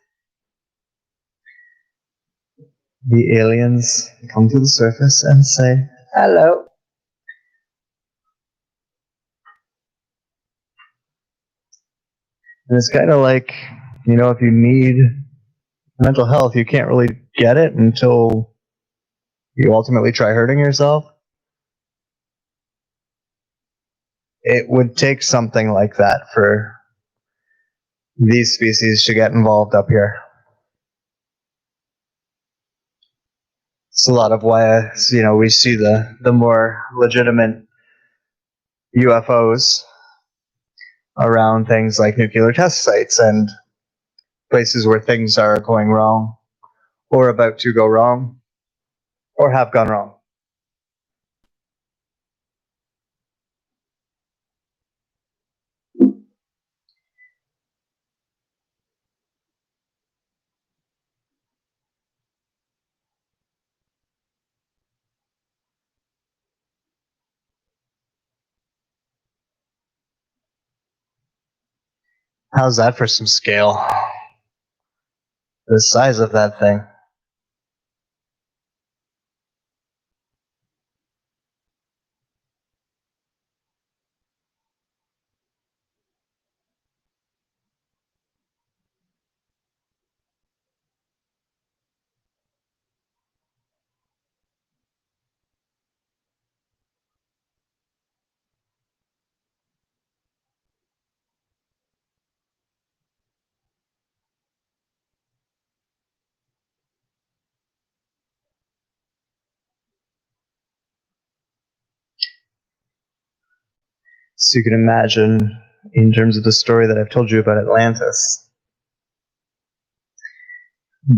The aliens come to the surface and say, "Hello." And it's kind of like, you know, if you need mental health, you can't really get it until you ultimately try hurting yourself. It would take something like that for these species to get involved up here. It's a lot of why, you know, we see the more legitimate UFOs around things like nuclear test sites and places where things are going wrong or about to go wrong or have gone wrong. How's that for some scale? The size of that thing. So you can imagine, in terms of the story that I've told you about Atlantis,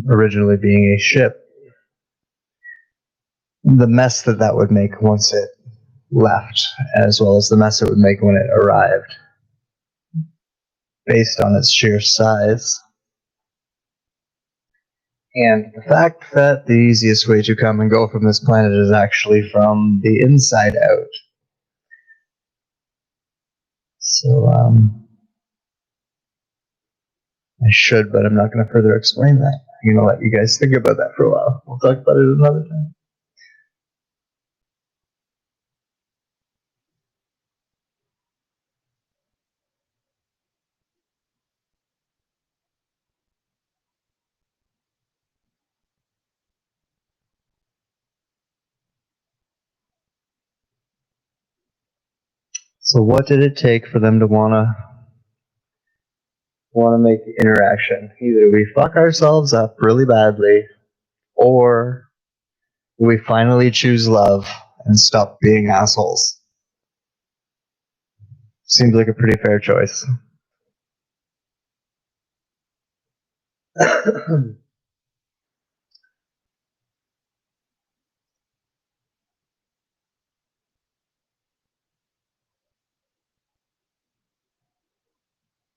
originally being a ship, the mess that that would make once it left, as well as the mess it would make when it arrived, based on its sheer size. And the fact that the easiest way to come and go from this planet is actually from the inside out. So, I should, but I'm not going to further explain that. I'm going to let you guys think about that for a while. We'll talk about it another time. So what did it take for them to wanna make the interaction? Either we fuck ourselves up really badly, or we finally choose love and stop being assholes. Seems like a pretty fair choice.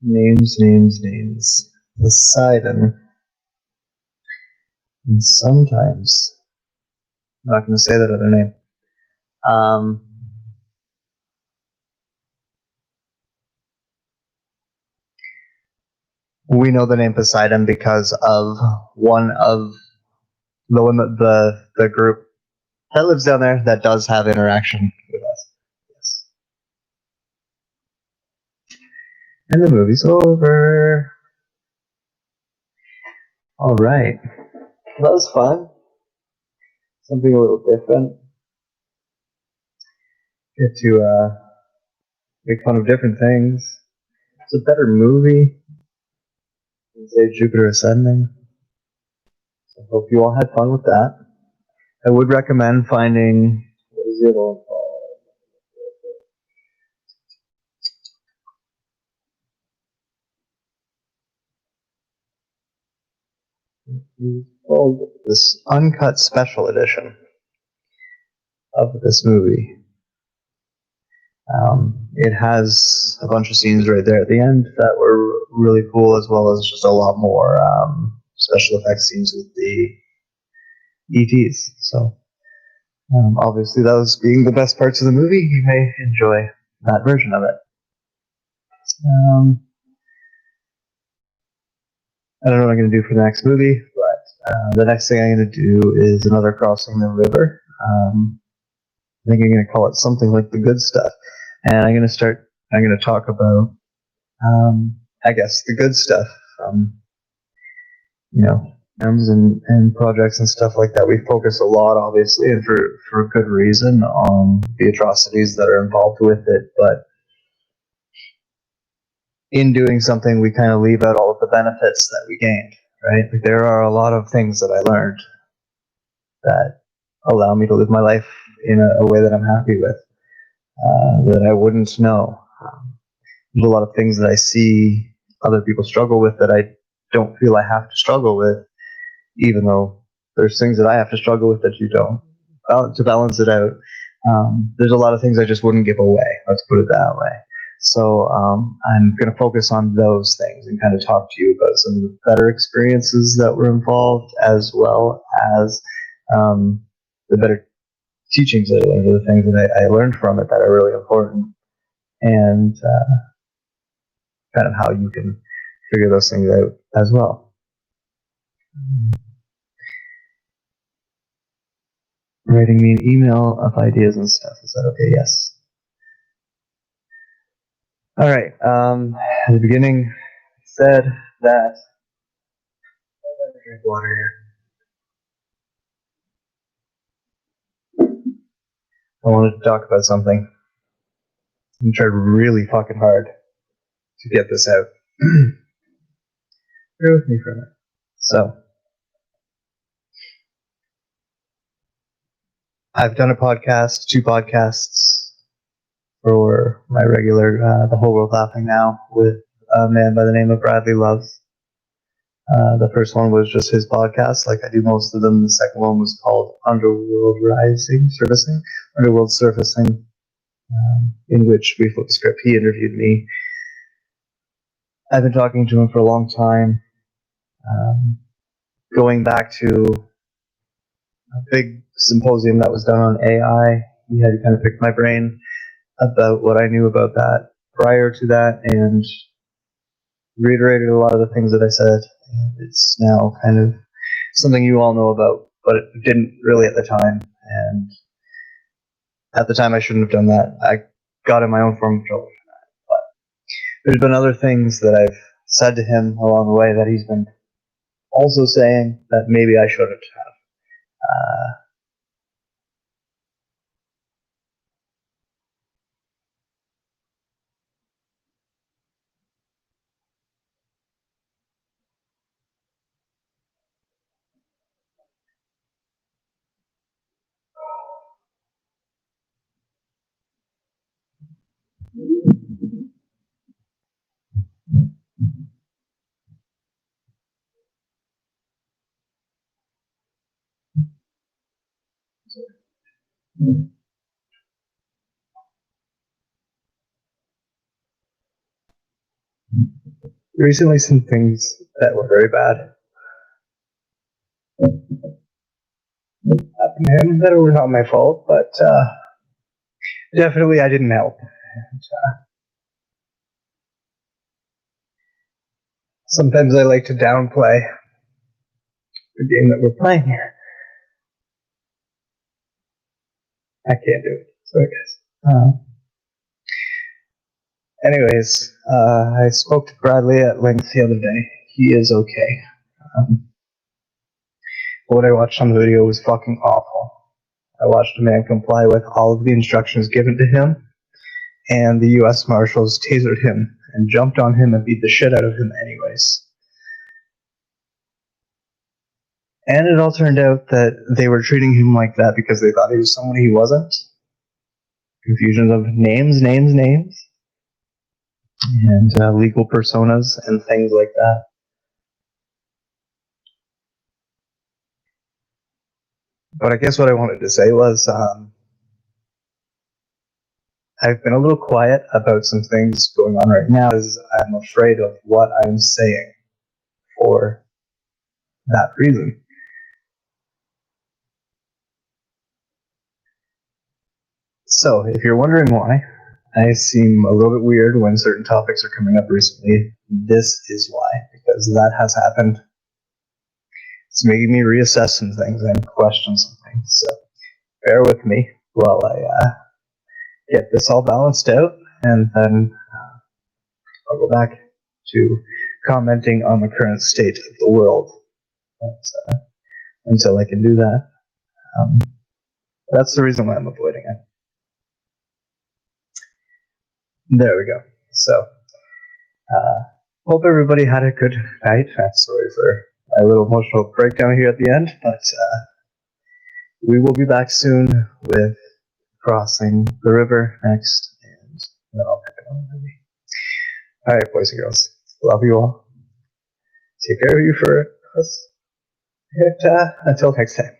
Names. Poseidon. And sometimes, I'm not going to say that other name. We know the name Poseidon because of one of the group that lives down there that does have interaction with us. Yes. And the movie's over. All right. That was fun. Something a little different. Get to make fun of different things. It's a better movie than, say, Jupiter Ascending. So I hope you all had fun with that. I would recommend finding, what is the other one called? This uncut special edition of this movie. It has a bunch of scenes right there at the end that were really cool, as well as just a lot more special effects scenes with the ETs. So, obviously, those being the best parts of the movie, you may enjoy that version of it. I don't know what I'm going to do for the next movie, but the next thing I'm going to do is another crossing the river. I think I'm going to call it something like The Good Stuff. And I'm going to talk about, I guess, the good stuff. And projects and stuff like that. We focus a lot, obviously, and for good reason, on the atrocities that are involved with it. But in doing something, we kind of leave out all of the benefits that we gained, right? Like, there are a lot of things that I learned that allow me to live my life in a way that I'm happy with, that I wouldn't know. There's a lot of things that I see other people struggle with that I don't feel I have to struggle with, even though there's things that I have to struggle with that you don't. To balance it out, there's a lot of things I just wouldn't give away. Let's put it that way. So I'm going to focus on those things and kind of talk to you about some of the better experiences that were involved, as well as the better teachings that I learned, the things that I learned from it that are really important, and kind of how you can figure those things out as well. Writing me an email of ideas and stuff. Is that okay? Yes. All right. At the beginning, I said that. I'm gonna drink water here. I wanted to talk about something. I'm trying really fucking hard to get this out. Bear with me for a minute. So, I've done a podcast, 2 podcasts for my regular The Whole World Laughing Now with a man by the name of Bradley Loves. The first one was just his podcast, like I do most of them. The second one was called Underworld Surfacing, in which we flipped the script. He interviewed me. I've been talking to him for a long time, going back to a big symposium that was done on AI. He had to kind of pick my brain about what I knew about that prior to that, and reiterated a lot of the things that I said. And it's now kind of something you all know about, but it didn't really at the time. And at the time, I shouldn't have done that. I got in my own form of trouble for that. But there's been other things that I've said to him along the way that he's been also saying that maybe I shouldn't have. Recently, some things that were very bad happened to him that were not my fault, but definitely I didn't help. And, sometimes I like to downplay the game that we're playing here. I can't do it. So I guess. Anyways, I spoke to Bradley at length the other day. He is okay. What I watched on the video was fucking awful. I watched a man comply with all of the instructions given to him, and the U.S. Marshals tasered him and jumped on him and beat the shit out of him anyways. And it all turned out that they were treating him like that because they thought he was someone he wasn't. Confusion of names, and legal personas and things like that. But I guess what I wanted to say was I've been a little quiet about some things going on right now because I'm afraid of what I'm saying for that reason. So, if you're wondering why I seem a little bit weird when certain topics are coming up recently, this is why, because that has happened. It's making me reassess some things and question some things. So, bear with me while I get this all balanced out, and then I'll go back to commenting on the current state of the world. But, until I can do that, that's the reason why I'm avoiding it. There we go. So, hope everybody had a good night. Sorry for my little emotional breakdown here at the end, but we will be back soon with crossing the river next, and then I'll pick it up. All right, boys and girls, love you all. Take care of you for us. And, until next time.